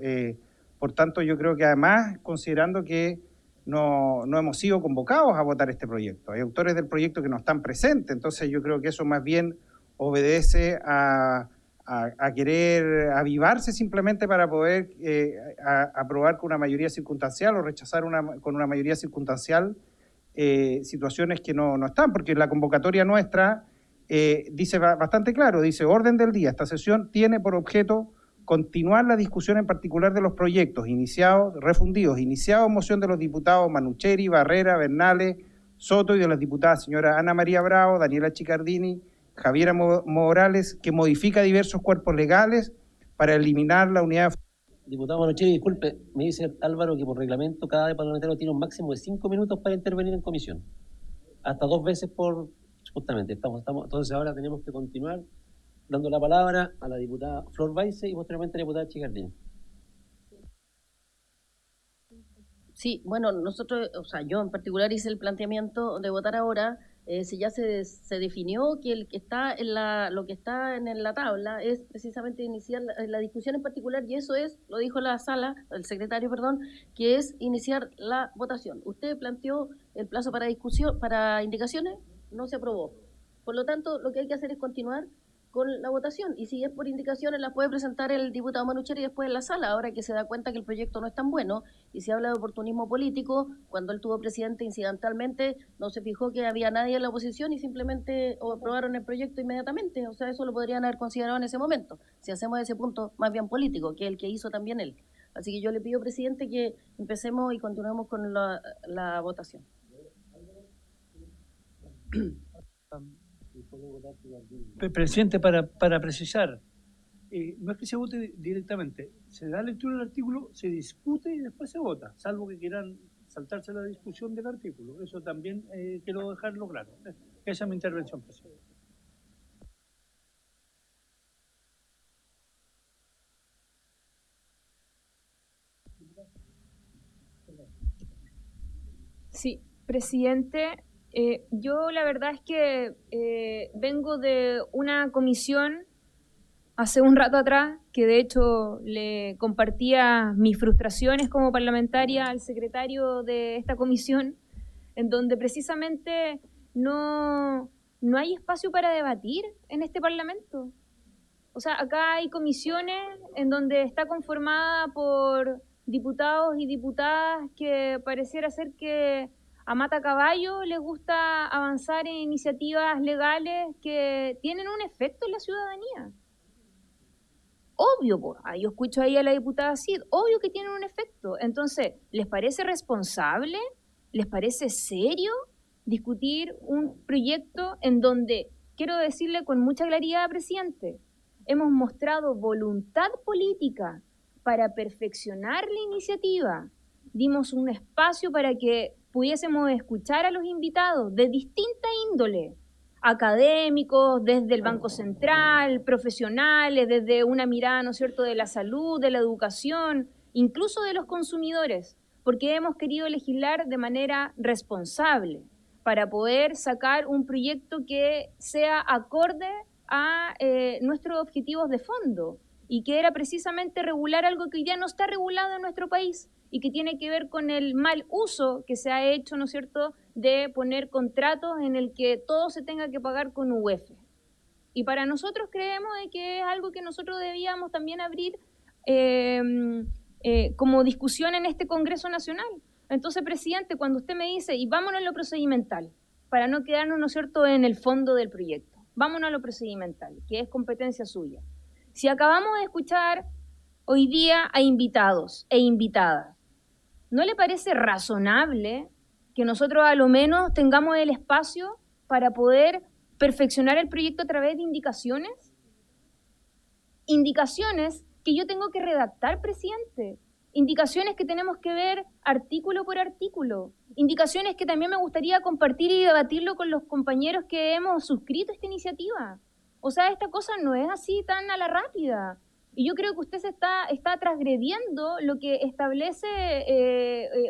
Por tanto, yo creo que además, considerando que no hemos sido convocados a votar este proyecto, hay autores del proyecto que no están presentes, entonces yo creo que eso más bien obedece a querer avivarse simplemente para poder aprobar con una mayoría circunstancial o rechazar con una mayoría circunstancial situaciones que no están, porque la convocatoria nuestra dice bastante claro, dice: orden del día, esta sesión tiene por objeto continuar la discusión en particular de los proyectos refundidos, iniciados en moción de los diputados Manucheri, Barrera, Bernales, Soto y de las diputadas señora Ana María Bravo, Daniela Chicardini, Javiera Morales, que modifica diversos cuerpos legales para eliminar la unidad de... Diputado Manucheri, disculpe, me dice Álvaro que por reglamento cada parlamentario tiene un máximo de 5 minutos para intervenir en comisión. Hasta 2 veces por... Justamente, entonces ahora tenemos que continuar dando la palabra a la diputada Flor Baise y posteriormente a la diputada Chicardini. Sí, bueno, nosotros, yo en particular hice el planteamiento de votar ahora. Si ya se definió que el que está lo que está en la tabla es precisamente iniciar la discusión en particular, y eso es, lo dijo la sala, el secretario, perdón, que es iniciar la votación. Usted planteó el plazo para discusión, para indicaciones, no se aprobó. Por lo tanto, lo que hay que hacer es continuar con la votación, y si es por indicaciones la puede presentar el diputado Manucheri después en la sala, ahora que se da cuenta que el proyecto no es tan bueno, y se habla de oportunismo político. Cuando él tuvo presidente, incidentalmente no se fijó que había nadie en la oposición y simplemente aprobaron el proyecto inmediatamente. O sea, eso lo podrían haber considerado en ese momento, si hacemos ese punto más bien político, que es el que hizo también él. Así que yo le pido, presidente, que empecemos y continuemos con la votación. Presidente, para precisar, no es que se vote directamente, se da lectura del artículo, se discute y después se vota, salvo que quieran saltarse la discusión del artículo. Eso también quiero dejarlo claro. Esa es mi intervención, presidente. Sí, presidente. Yo la verdad es que vengo de una comisión hace un rato atrás, que de hecho le compartía mis frustraciones como parlamentaria al secretario de esta comisión, en donde precisamente no hay espacio para debatir en este Parlamento. O sea, acá hay comisiones en donde está conformada por diputados y diputadas que pareciera ser que a mata caballo les gusta avanzar en iniciativas legales que tienen un efecto en la ciudadanía. Obvio, yo escucho ahí a la diputada Cid, obvio que tienen un efecto. Entonces, ¿les parece responsable? ¿Les parece serio discutir un proyecto en donde, quiero decirle con mucha claridad, presidente, hemos mostrado voluntad política para perfeccionar la iniciativa? Dimos un espacio para que pudiésemos escuchar a los invitados de distinta índole, académicos, desde el Banco Central, profesionales, desde una mirada, ¿no es cierto?, de la salud, de la educación, incluso de los consumidores, porque hemos querido legislar de manera responsable para poder sacar un proyecto que sea acorde a nuestros objetivos de fondo, y que era precisamente regular algo que ya no está regulado en nuestro país y que tiene que ver con el mal uso que se ha hecho, ¿no es cierto?, de poner contratos en el que todo se tenga que pagar con UF. Y para nosotros creemos de que es algo que nosotros debíamos también abrir como discusión en este Congreso Nacional. Entonces, presidente, cuando usted me dice, y vámonos a lo procedimental, para no quedarnos, ¿no es cierto?, en el fondo del proyecto, vámonos a lo procedimental, que es competencia suya. Si acabamos de escuchar hoy día a invitados e invitadas, ¿no le parece razonable que nosotros a lo menos tengamos el espacio para poder perfeccionar el proyecto a través de indicaciones? Indicaciones que yo tengo que redactar, presidente. Indicaciones que tenemos que ver artículo por artículo. Indicaciones que también me gustaría compartir y debatirlo con los compañeros que hemos suscrito esta iniciativa. O sea, esta cosa no es así tan a la rápida. Y yo creo que usted está transgrediendo lo que establece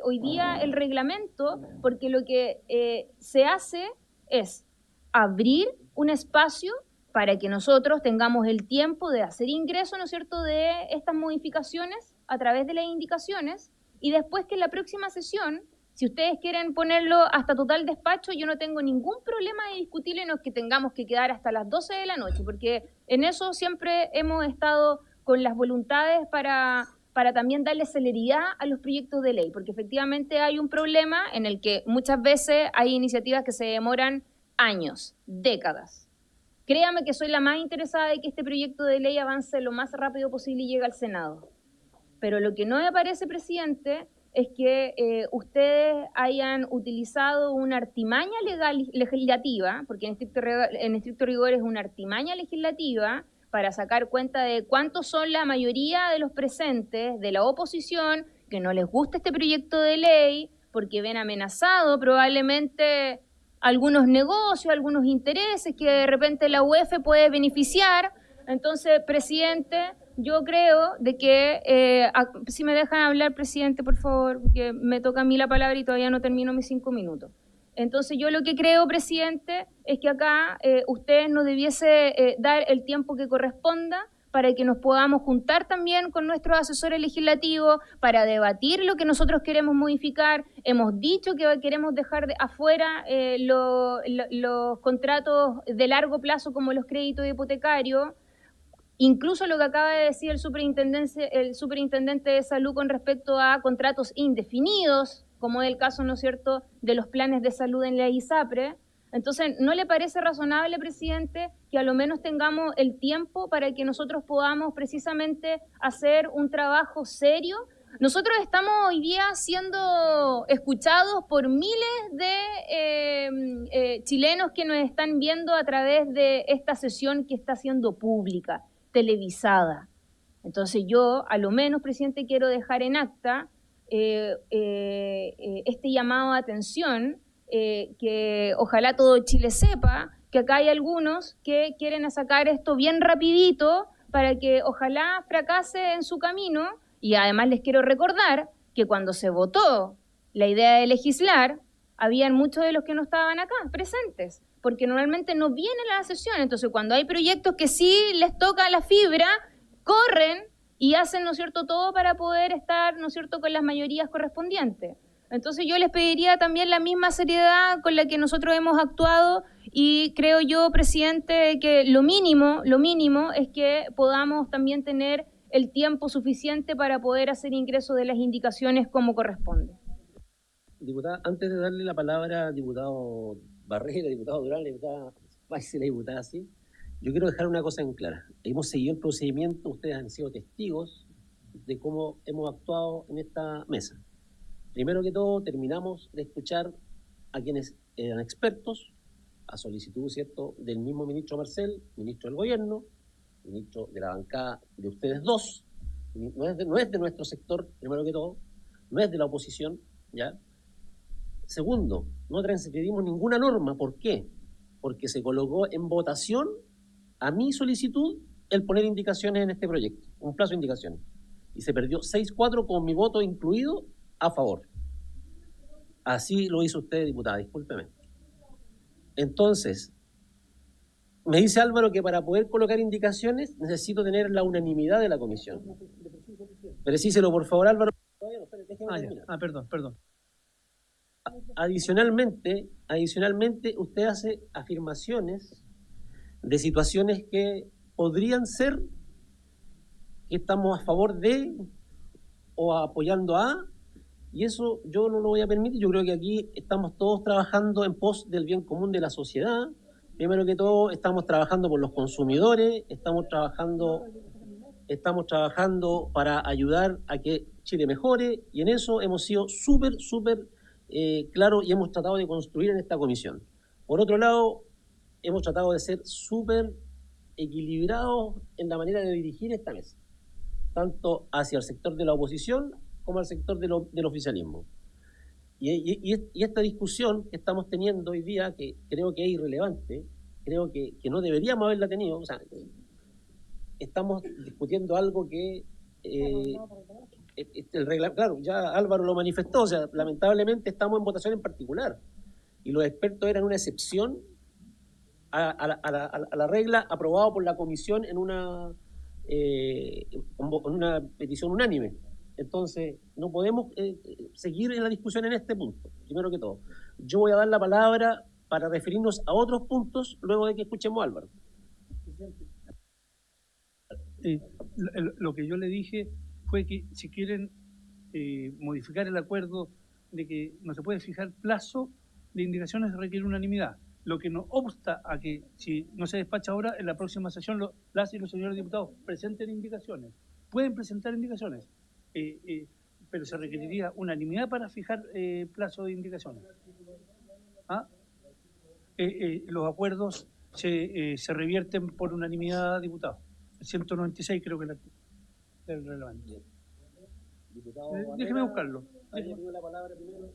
hoy día el reglamento, porque lo que se hace es abrir un espacio para que nosotros tengamos el tiempo de hacer ingreso, ¿no es cierto?, de estas modificaciones a través de las indicaciones, y después que en la próxima sesión, si ustedes quieren ponerlo hasta total despacho, yo no tengo ningún problema de discutirlo y no es que tengamos que quedar hasta las 12 de la noche, porque en eso siempre hemos estado con las voluntades para también darle celeridad a los proyectos de ley, porque efectivamente hay un problema en el que muchas veces hay iniciativas que se demoran años, décadas. Créame que soy la más interesada de que este proyecto de ley avance lo más rápido posible y llegue al Senado. Pero lo que no me parece, presidente, es que ustedes hayan utilizado una artimaña legislativa, porque en estricto rigor es una artimaña legislativa, para sacar cuenta de cuántos son la mayoría de los presentes de la oposición que no les gusta este proyecto de ley, porque ven amenazado probablemente algunos negocios, algunos intereses que de repente la UEF puede beneficiar. Entonces, presidente, yo creo de que, si me dejan hablar, presidente, por favor, porque me toca a mí la palabra y todavía no termino mis 5 minutos. Entonces, yo lo que creo, presidente, es que acá usted nos debiese dar el tiempo que corresponda para que nos podamos juntar también con nuestros asesores legislativos para debatir lo que nosotros queremos modificar. Hemos dicho que queremos dejar afuera los contratos de largo plazo como los créditos hipotecarios. Incluso lo que acaba de decir el superintendente de salud con respecto a contratos indefinidos, como es el caso, ¿no es cierto?, de los planes de salud en la ISAPRE. Entonces, ¿no le parece razonable, presidente, que a lo menos tengamos el tiempo para que nosotros podamos precisamente hacer un trabajo serio? Nosotros estamos hoy día siendo escuchados por miles de chilenos que nos están viendo a través de esta sesión que está siendo pública, televisada. Entonces yo, a lo menos, presidente, quiero dejar en acta este llamado de atención, que ojalá todo Chile sepa que acá hay algunos que quieren sacar esto bien rapidito para que ojalá fracase en su camino. Y además les quiero recordar que cuando se votó la idea de legislar, habían muchos de los que no estaban acá presentes, porque normalmente no vienen a la sesión. Entonces, cuando hay proyectos que sí les toca la fibra, corren y hacen, ¿no es cierto?, todo para poder estar, ¿no es cierto?, con las mayorías correspondientes. Entonces yo les pediría también la misma seriedad con la que nosotros hemos actuado y creo yo, presidente, que lo mínimo es que podamos también tener el tiempo suficiente para poder hacer ingreso de las indicaciones como corresponde. Diputada, antes de darle la palabra al diputado Barrera, diputado Durán, la diputada País y la diputada sí, yo quiero dejar una cosa en clara. Hemos seguido el procedimiento, ustedes han sido testigos de cómo hemos actuado en esta mesa. Primero que todo, terminamos de escuchar a quienes eran expertos, a solicitud, ¿cierto?, del mismo ministro Marcel, ministro del Gobierno, ministro de la bancada de ustedes dos, no es de nuestro sector, primero que todo, no es de la oposición, ¿ya? Segundo, no transgredimos ninguna norma. ¿Por qué? Porque se colocó en votación a mi solicitud el poner indicaciones en este proyecto, un plazo de indicaciones. Y se perdió 6-4 con mi voto incluido a favor. Así lo hizo usted, diputada, discúlpeme. Entonces, me dice Álvaro que para poder colocar indicaciones necesito tener la unanimidad de la comisión. Precíselo, por favor, Álvaro. Perdón. Adicionalmente, usted hace afirmaciones de situaciones que podrían ser que estamos a favor de o apoyando a, y eso yo no lo voy a permitir. Yo creo que aquí estamos todos trabajando en pos del bien común de la sociedad. Primero que todo, estamos trabajando por los consumidores, estamos trabajando para ayudar a que Chile mejore, y en eso hemos sido súper claros y hemos tratado de construir en esta comisión. Por otro lado, hemos tratado de ser súper equilibrados en la manera de dirigir esta mesa, tanto hacia el sector de la oposición como al sector del oficialismo. Y esta discusión que estamos teniendo hoy día, que creo que es irrelevante, creo que no deberíamos haberla tenido, o sea, estamos discutiendo algo que claro, ya Álvaro lo manifestó, o sea, lamentablemente estamos en votación en particular, y los expertos eran una excepción a la regla aprobada por la comisión en una petición unánime. Entonces, no podemos seguir en la discusión en este punto, primero que todo. Yo voy a dar la palabra para referirnos a otros puntos luego de que escuchemos a Álvaro. Lo que yo le dije fue que si quieren modificar el acuerdo de que no se puede fijar plazo de indicaciones, requiere unanimidad. Lo que no obsta a que, si no se despacha ahora, en la próxima sesión las y los señores diputados presenten indicaciones. Pueden presentar indicaciones, pero se requeriría unanimidad para fijar plazo de indicaciones. Los acuerdos se revierten por unanimidad, diputado. El 196 creo que es el relevante. Déjeme buscarlo. La palabra primero.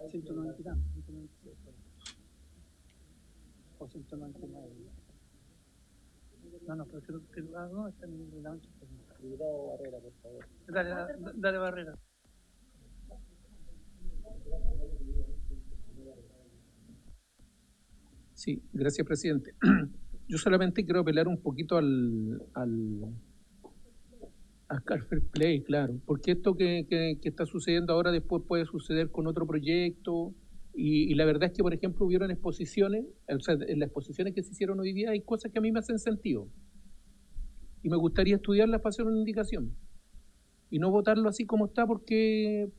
190 o 199. No, pero creo que no está en el reglamento. Diputado Barrera, por favor. Dale Barrera. Sí, gracias, presidente. Yo solamente quiero apelar un poquito al fair play, claro, porque esto que está sucediendo ahora después puede suceder con otro proyecto, y la verdad es que, por ejemplo, hubieron exposiciones, o sea, en las exposiciones que se hicieron hoy día hay cosas que a mí me hacen sentido, y me gustaría estudiarlas para hacer una indicación, y no votarlo así como está, porque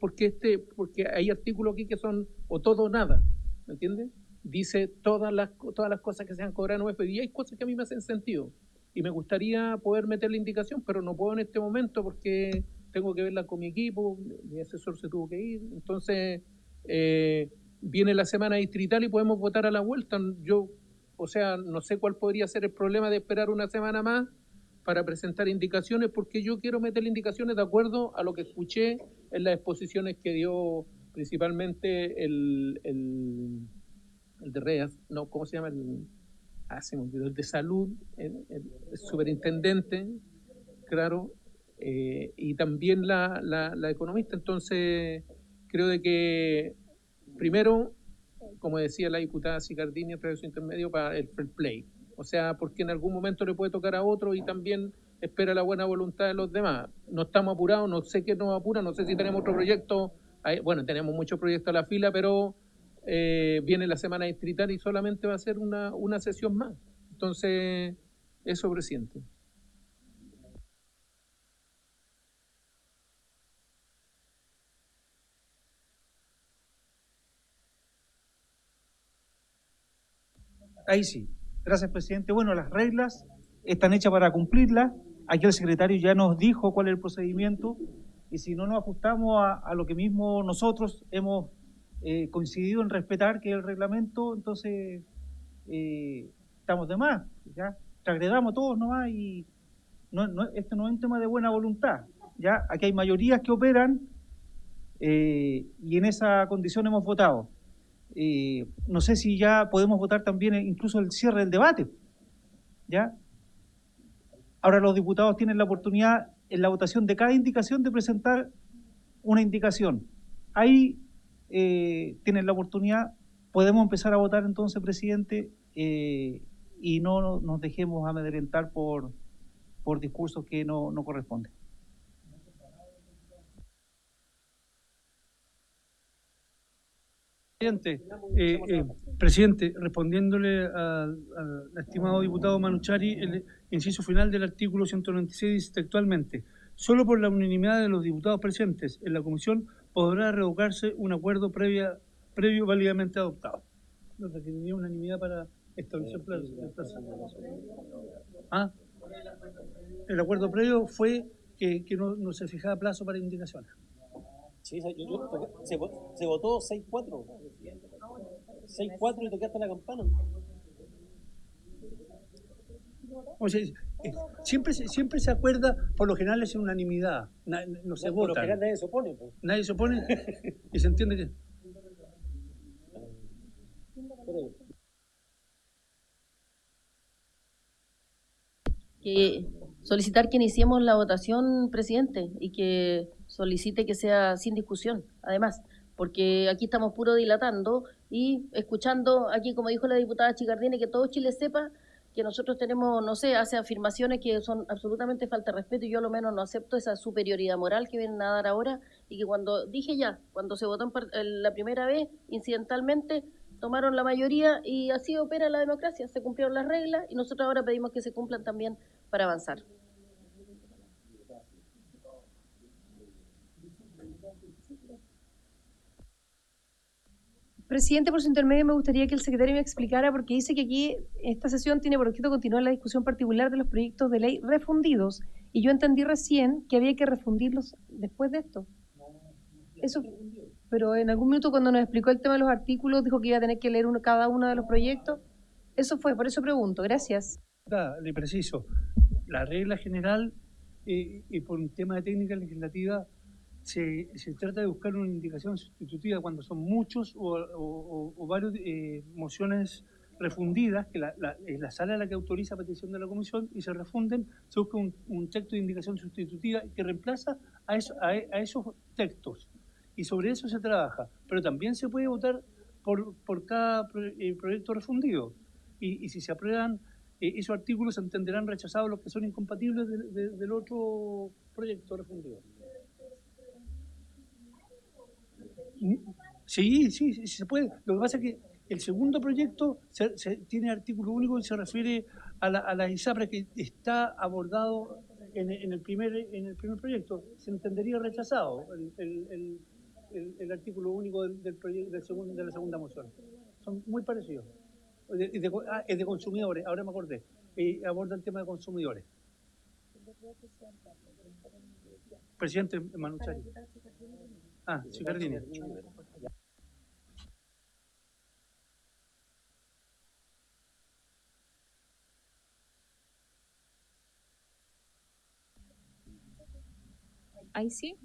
hay artículos aquí que son o todo o nada, ¿me entiendes? Dice todas las cosas que se han cobrado en UF, y hay cosas que a mí me hacen sentido. Y me gustaría poder meter la indicación, pero no puedo en este momento porque tengo que verla con mi equipo, mi asesor se tuvo que ir. Entonces, viene la semana distrital y podemos votar a la vuelta. O sea, no sé cuál podría ser el problema de esperar una semana más para presentar indicaciones, porque yo quiero meter indicaciones de acuerdo a lo que escuché en las exposiciones que dio principalmente el de REAS, no, ¿cómo se llama? Se me olvidó, el de salud, el superintendente, claro, y también la economista. Entonces, creo de que, primero, como decía la diputada Sicardini a través de su intermedio, para el fair play. O sea, porque en algún momento le puede tocar a otro y también espera la buena voluntad de los demás. No estamos apurados, no sé qué nos apura, no sé si tenemos otro proyecto. Bueno, tenemos muchos proyectos a la fila, pero viene la semana distrital y solamente va a ser una sesión más. Entonces, eso, presidente. Ahí sí. Gracias, presidente. Bueno, las reglas están hechas para cumplirlas. Aquí el secretario ya nos dijo cuál es el procedimiento, y si no nos ajustamos a lo que mismo nosotros hemos coincidido en respetar, que es el reglamento, entonces estamos de más, ¿ya? Transgredamos todos nomás, y esto no es un tema de buena voluntad, ¿ya? Aquí hay mayorías que operan, y en esa condición hemos votado. No sé si ya podemos votar también incluso el cierre del debate, ¿ya? Ahora los diputados tienen la oportunidad en la votación de cada indicación de presentar una indicación. Ahí tienen la oportunidad. Podemos empezar a votar entonces, presidente, y no nos dejemos amedrentar por discursos que no corresponden. Presidente, respondiéndole al estimado diputado Manuchari, el inciso final del artículo 196 dice textualmente: solo por la unanimidad de los diputados presentes en la comisión podrá revocarse un acuerdo previo válidamente adoptado. No requeriría unanimidad para establecer plazo. ¿Ah? El acuerdo previo fue que no se fijaba plazo para indicaciones. Sí, se votó 6-4. 6-4 y tocaste la campana. O sea, siempre se acuerda, por lo general es en unanimidad, no se vota. Por lo general nadie se opone. Pues. Nadie se opone y se entiende que... Solicitar que iniciemos la votación, presidente, y que solicite que sea sin discusión, además, porque aquí estamos puro dilatando y escuchando aquí, como dijo la diputada Chicardini, que todo Chile sepa que nosotros tenemos, no sé, hace afirmaciones que son absolutamente falta de respeto, y yo a lo menos no acepto esa superioridad moral que vienen a dar ahora, y que cuando se votó la primera vez, incidentalmente, tomaron la mayoría y así opera la democracia, se cumplieron las reglas y nosotros ahora pedimos que se cumplan también para avanzar. Presidente, por su intermedio me gustaría que el secretario me explicara, porque dice que aquí esta sesión tiene por objeto continuar la discusión particular de los proyectos de ley refundidos, y yo entendí recién que había que refundirlos después de esto. Eso, pero en algún minuto cuando nos explicó el tema de los artículos dijo que iba a tener que leer cada uno de los proyectos. Eso fue, por eso pregunto. Gracias. Le preciso, la regla general y por un tema de técnica legislativa se trata de buscar una indicación sustitutiva cuando son muchos o varios mociones refundidas, que es la sala la que autoriza petición de la comisión y se refunden, se busca un texto de indicación sustitutiva que reemplaza a esos textos. Y sobre eso se trabaja, pero también se puede votar por cada proyecto refundido. Y si se aprueban esos artículos, se entenderán rechazados los que son incompatibles del otro proyecto refundido. Sí, se puede. Lo que pasa es que el segundo proyecto tiene artículo único y se refiere a las ISAPRES, que está abordado en el primer proyecto. Se entendería rechazado el artículo único del proyecto de la segunda moción. Son muy parecidos. Es de consumidores, ahora me acordé. Aborda el tema de consumidores. Presidente Manuchari. Chicardini. Ahí sí.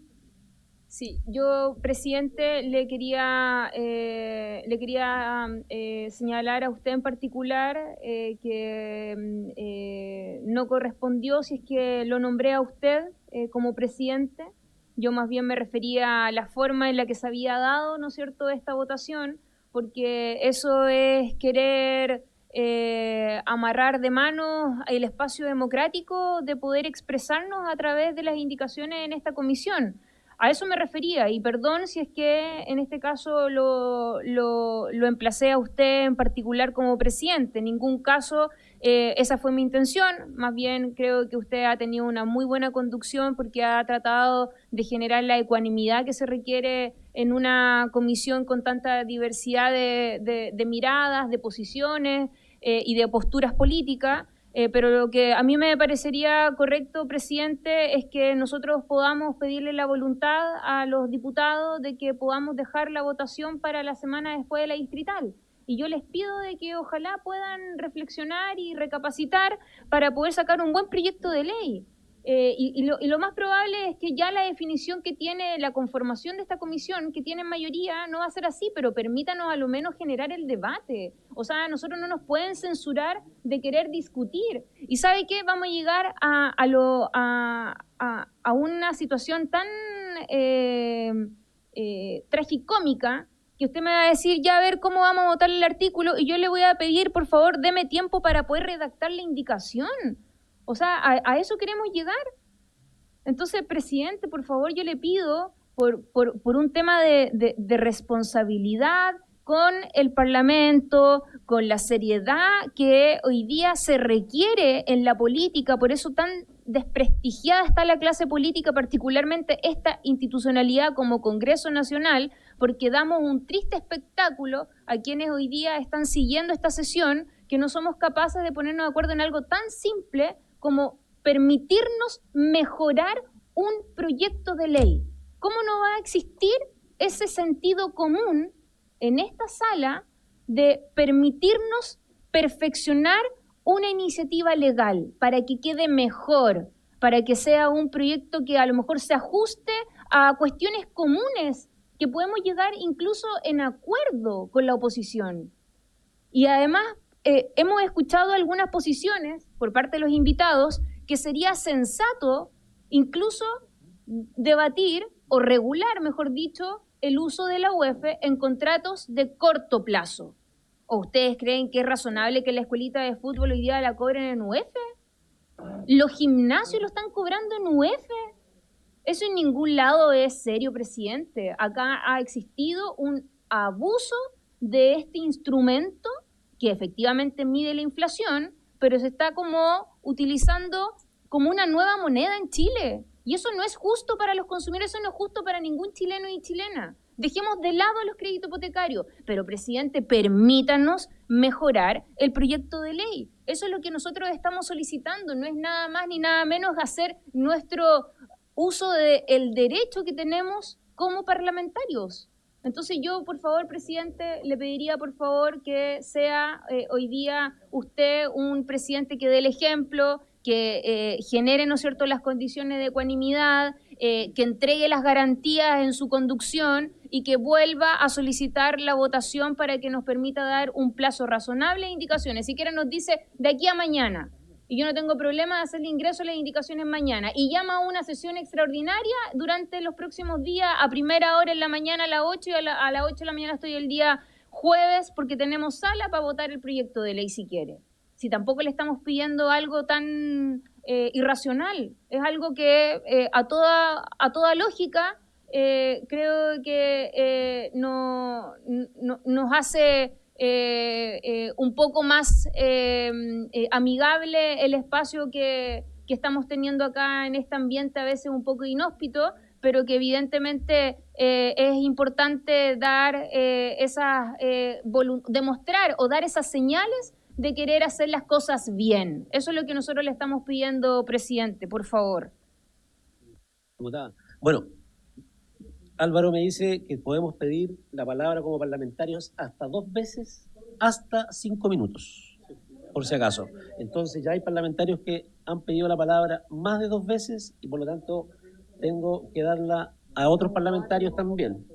Sí, yo, presidente, le quería señalar a usted en particular que no correspondió, si es que lo nombré a usted como presidente. Yo más bien me refería a la forma en la que se había dado, ¿no es cierto?, esta votación, porque eso es querer amarrar de manos el espacio democrático de poder expresarnos a través de las indicaciones en esta comisión. A eso me refería, y perdón si es que en este caso lo emplacé a usted en particular como presidente. En ningún caso esa fue mi intención, más bien creo que usted ha tenido una muy buena conducción porque ha tratado de generar la ecuanimidad que se requiere en una comisión con tanta diversidad de miradas, de posiciones y de posturas políticas. Pero lo que a mí me parecería correcto, presidente, es que nosotros podamos pedirle la voluntad a los diputados de que podamos dejar la votación para la semana después de la distrital. Y yo les pido de que ojalá puedan reflexionar y recapacitar para poder sacar un buen proyecto de ley. Y lo más probable es que ya la definición que tiene la conformación de esta comisión, que tiene mayoría, no va a ser así, pero permítanos a lo menos generar el debate. O sea, nosotros no nos pueden censurar de querer discutir. ¿Y sabe qué? Vamos a llegar a una situación tan tragicómica que usted me va a decir, ya a ver cómo vamos a votar el artículo, y yo le voy a pedir, por favor, deme tiempo para poder redactar la indicación. O sea, a eso queremos llegar. Entonces, presidente, por favor, yo le pido, por un tema de responsabilidad con el Parlamento, con la seriedad que hoy día se requiere en la política, por eso desprestigiada está la clase política, particularmente esta institucionalidad como Congreso Nacional, porque damos un triste espectáculo a quienes hoy día están siguiendo esta sesión, que no somos capaces de ponernos de acuerdo en algo tan simple como permitirnos mejorar un proyecto de ley. ¿Cómo no va a existir ese sentido común en esta sala de permitirnos perfeccionar una iniciativa legal para que quede mejor, para que sea un proyecto que a lo mejor se ajuste a cuestiones comunes, que podemos llegar incluso en acuerdo con la oposición? Y además hemos escuchado algunas posiciones por parte de los invitados que sería sensato incluso debatir o regular, mejor dicho, el uso de la UEF en contratos de corto plazo. ¿O ustedes creen que es razonable que la escuelita de fútbol hoy día la cobren en UEF? Los gimnasios lo están cobrando en UEF. Eso en ningún lado es serio, presidente. Acá ha existido un abuso de este instrumento que efectivamente mide la inflación, pero se está como utilizando como una nueva moneda en Chile. Y eso no es justo para los consumidores, eso no es justo para ningún chileno y chilena. Dejemos de lado los créditos hipotecarios, pero, presidente, permítanos mejorar el proyecto de ley. Eso es lo que nosotros estamos solicitando, no es nada más ni nada menos hacer nuestro uso del derecho que tenemos como parlamentarios. Entonces yo, por favor, presidente, le pediría, por favor, que sea hoy día usted un presidente que dé el ejemplo, que genere, ¿no es cierto?, las condiciones de ecuanimidad, que entregue las garantías en su conducción y que vuelva a solicitar la votación para que nos permita dar un plazo razonable de indicaciones. Siquiera nos dice de aquí a mañana, y yo no tengo problema de hacerle ingreso a las indicaciones mañana, y llama a una sesión extraordinaria durante los próximos días, a primera hora en la mañana a las 8, y a las 8 de la mañana estoy el día jueves, porque tenemos sala para votar el proyecto de ley si quiere. Si tampoco le estamos pidiendo algo tan irracional, es algo que a toda lógica creo que nos hace un poco más amigable el espacio que estamos teniendo acá en este ambiente a veces un poco inhóspito, pero que evidentemente es importante dar demostrar o dar esas señales de querer hacer las cosas bien. Eso es lo que nosotros le estamos pidiendo, presidente, por favor. Bueno, Álvaro me dice que podemos pedir la palabra como parlamentarios hasta 2 veces, hasta 5 minutos, por si acaso. Entonces ya hay parlamentarios que han pedido la palabra más de 2 veces y por lo tanto tengo que darla a otros parlamentarios también.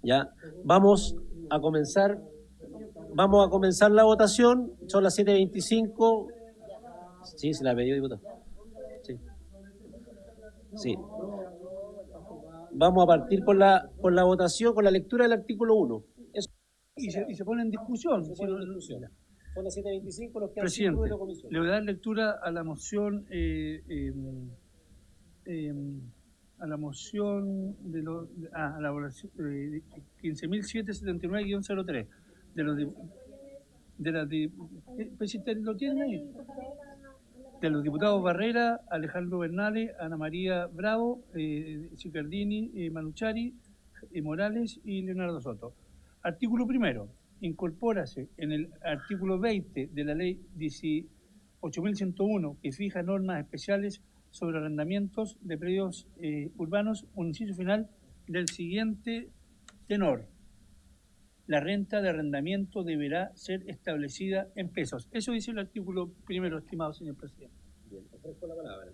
Ya, vamos a comenzar la votación, son las 7:25. Sí, se la pidió, diputado. Sí. Vamos a partir con la votación, con la lectura del artículo 1. Y se pone en discusión. Son las 7:25 los que han Presidente, sido de comisión. le voy a dar lectura a la moción a la moción de a la oración 15.779-03 ¿lo tienen ahí? De los diputados Barrera, Alejandro Bernales, Ana María Bravo, Cicardini, Manuchari, Morales y Leonardo Soto. Artículo primero. Incorpórase en el artículo 20 de la ley 18.101 que fija normas especiales sobre arrendamientos de predios urbanos, un inciso final del siguiente tenor. La renta de arrendamiento deberá ser establecida en pesos. Eso dice el artículo primero, estimado señor presidente. Bien, ofrezco la palabra.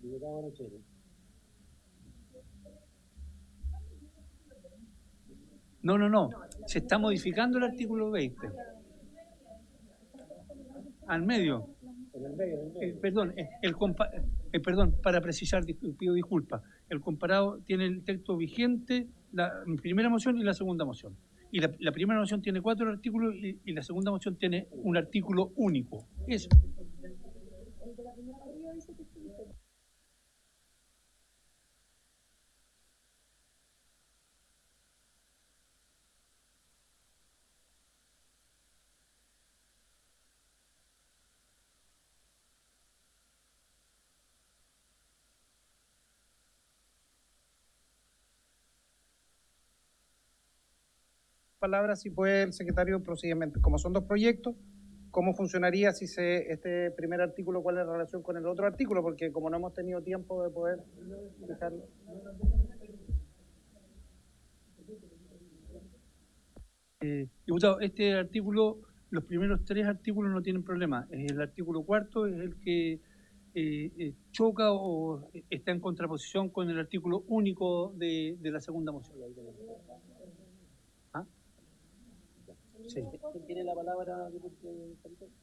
Diputado Nochero. No. Se está modificando el artículo 20. Al medio. En el medio. Perdón, para precisar, pido disculpas. El comparado tiene el texto vigente, la primera moción y la segunda moción. Y la primera moción tiene 4 artículos y la segunda moción tiene un artículo único. Eso. palabras, si puede el secretario, procedimiento. Como son dos proyectos, ¿cómo funcionaría si este primer artículo, cuál es la relación con el otro artículo? Porque como no hemos tenido tiempo de poder dejarlo. Diputado, este artículo, los primeros 3 artículos no tienen problema. El artículo 4 es el que choca o está en contraposición con el artículo único de la segunda moción. ¿Ah? Sí. ¿Quién tiene la palabra?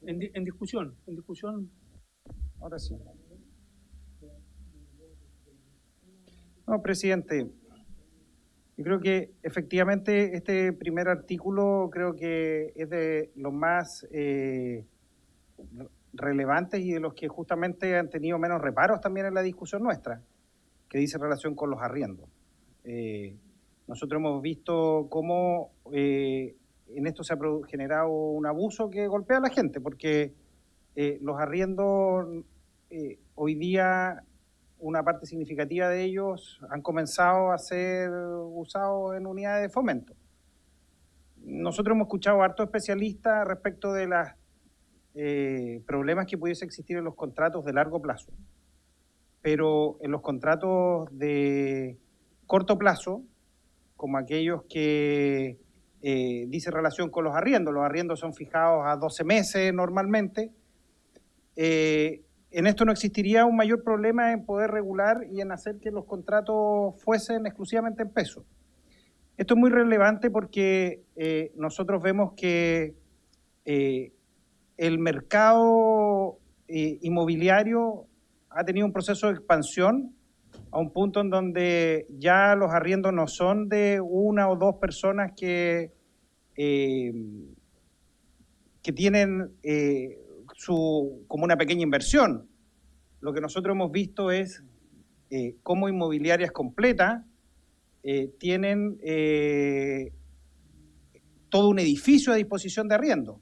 En discusión. Ahora sí. No, presidente. Yo creo que efectivamente este primer artículo creo que es de los más relevantes y de los que justamente han tenido menos reparos también en la discusión nuestra, que dice relación con los arriendos. Nosotros hemos visto cómo en esto se ha generado un abuso que golpea a la gente, porque los arriendos hoy día, una parte significativa de ellos han comenzado a ser usados en unidades de fomento. Nosotros hemos escuchado a hartos especialistas respecto de los problemas que pudiese existir en los contratos de largo plazo. Pero en los contratos de corto plazo, como aquellos que dicen relación con los arriendos son fijados a 12 meses normalmente, en esto no existiría un mayor problema en poder regular y en hacer que los contratos fuesen exclusivamente en pesos. Esto es muy relevante porque nosotros vemos que el mercado inmobiliario ha tenido un proceso de expansión a un punto en donde ya los arriendos no son de una o dos personas que tienen como una pequeña inversión. Lo que nosotros hemos visto es cómo inmobiliarias completas tienen todo un edificio a disposición de arriendo.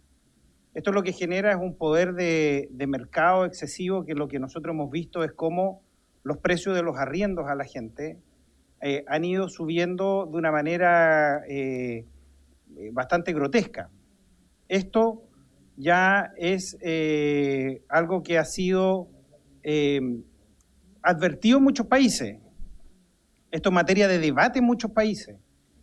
Esto lo que genera es un poder de mercado excesivo, que lo que nosotros hemos visto es cómo los precios de los arriendos a la gente han ido subiendo de una manera bastante grotesca. Esto ya es algo que ha sido advertido en muchos países. Esto es materia de debate en muchos países.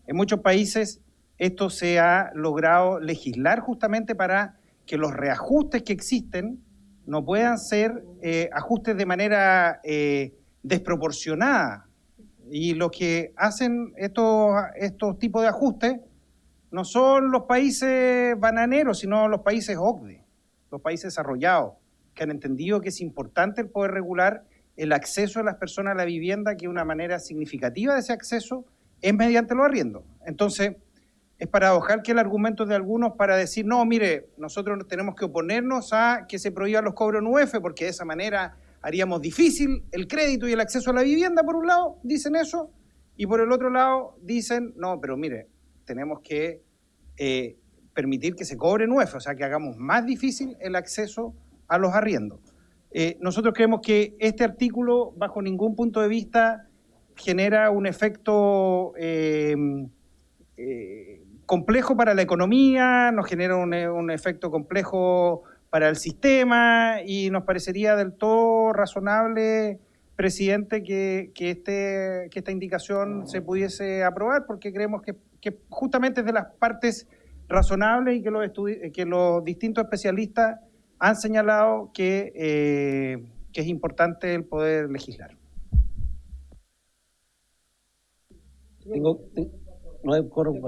En muchos países esto se ha logrado legislar justamente para que los reajustes que existen no puedan ser ajustes de manera desproporcionada. Y los que hacen estos tipos de ajustes no son los países bananeros, sino los países OCDE, los países desarrollados, que han entendido que es importante el poder regular el acceso de las personas a la vivienda, que una manera significativa de ese acceso es mediante los arriendos. Entonces, es paradojal que el argumento de algunos para decir, no, mire, nosotros tenemos que oponernos a que se prohíban los cobros en UF, porque de esa manera haríamos difícil el crédito y el acceso a la vivienda, por un lado, dicen eso, y por el otro lado dicen, no, pero mire, tenemos que permitir que se cobre en UF, o sea, que hagamos más difícil el acceso a los arriendos. Nosotros creemos que este artículo, bajo ningún punto de vista, genera un efecto complejo para la economía, nos genera un efecto complejo para el sistema y nos parecería del todo razonable, presidente, que esta indicación se pudiese aprobar, porque creemos que justamente es de las partes razonables y que los distintos especialistas han señalado que es importante el poder legislar. No hay quórum.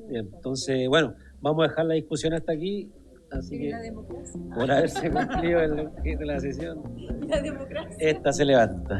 Bien, entonces, bueno, vamos a dejar la discusión hasta aquí. Así que, por haberse cumplido el objeto de la sesión, La democracia. esta se levanta.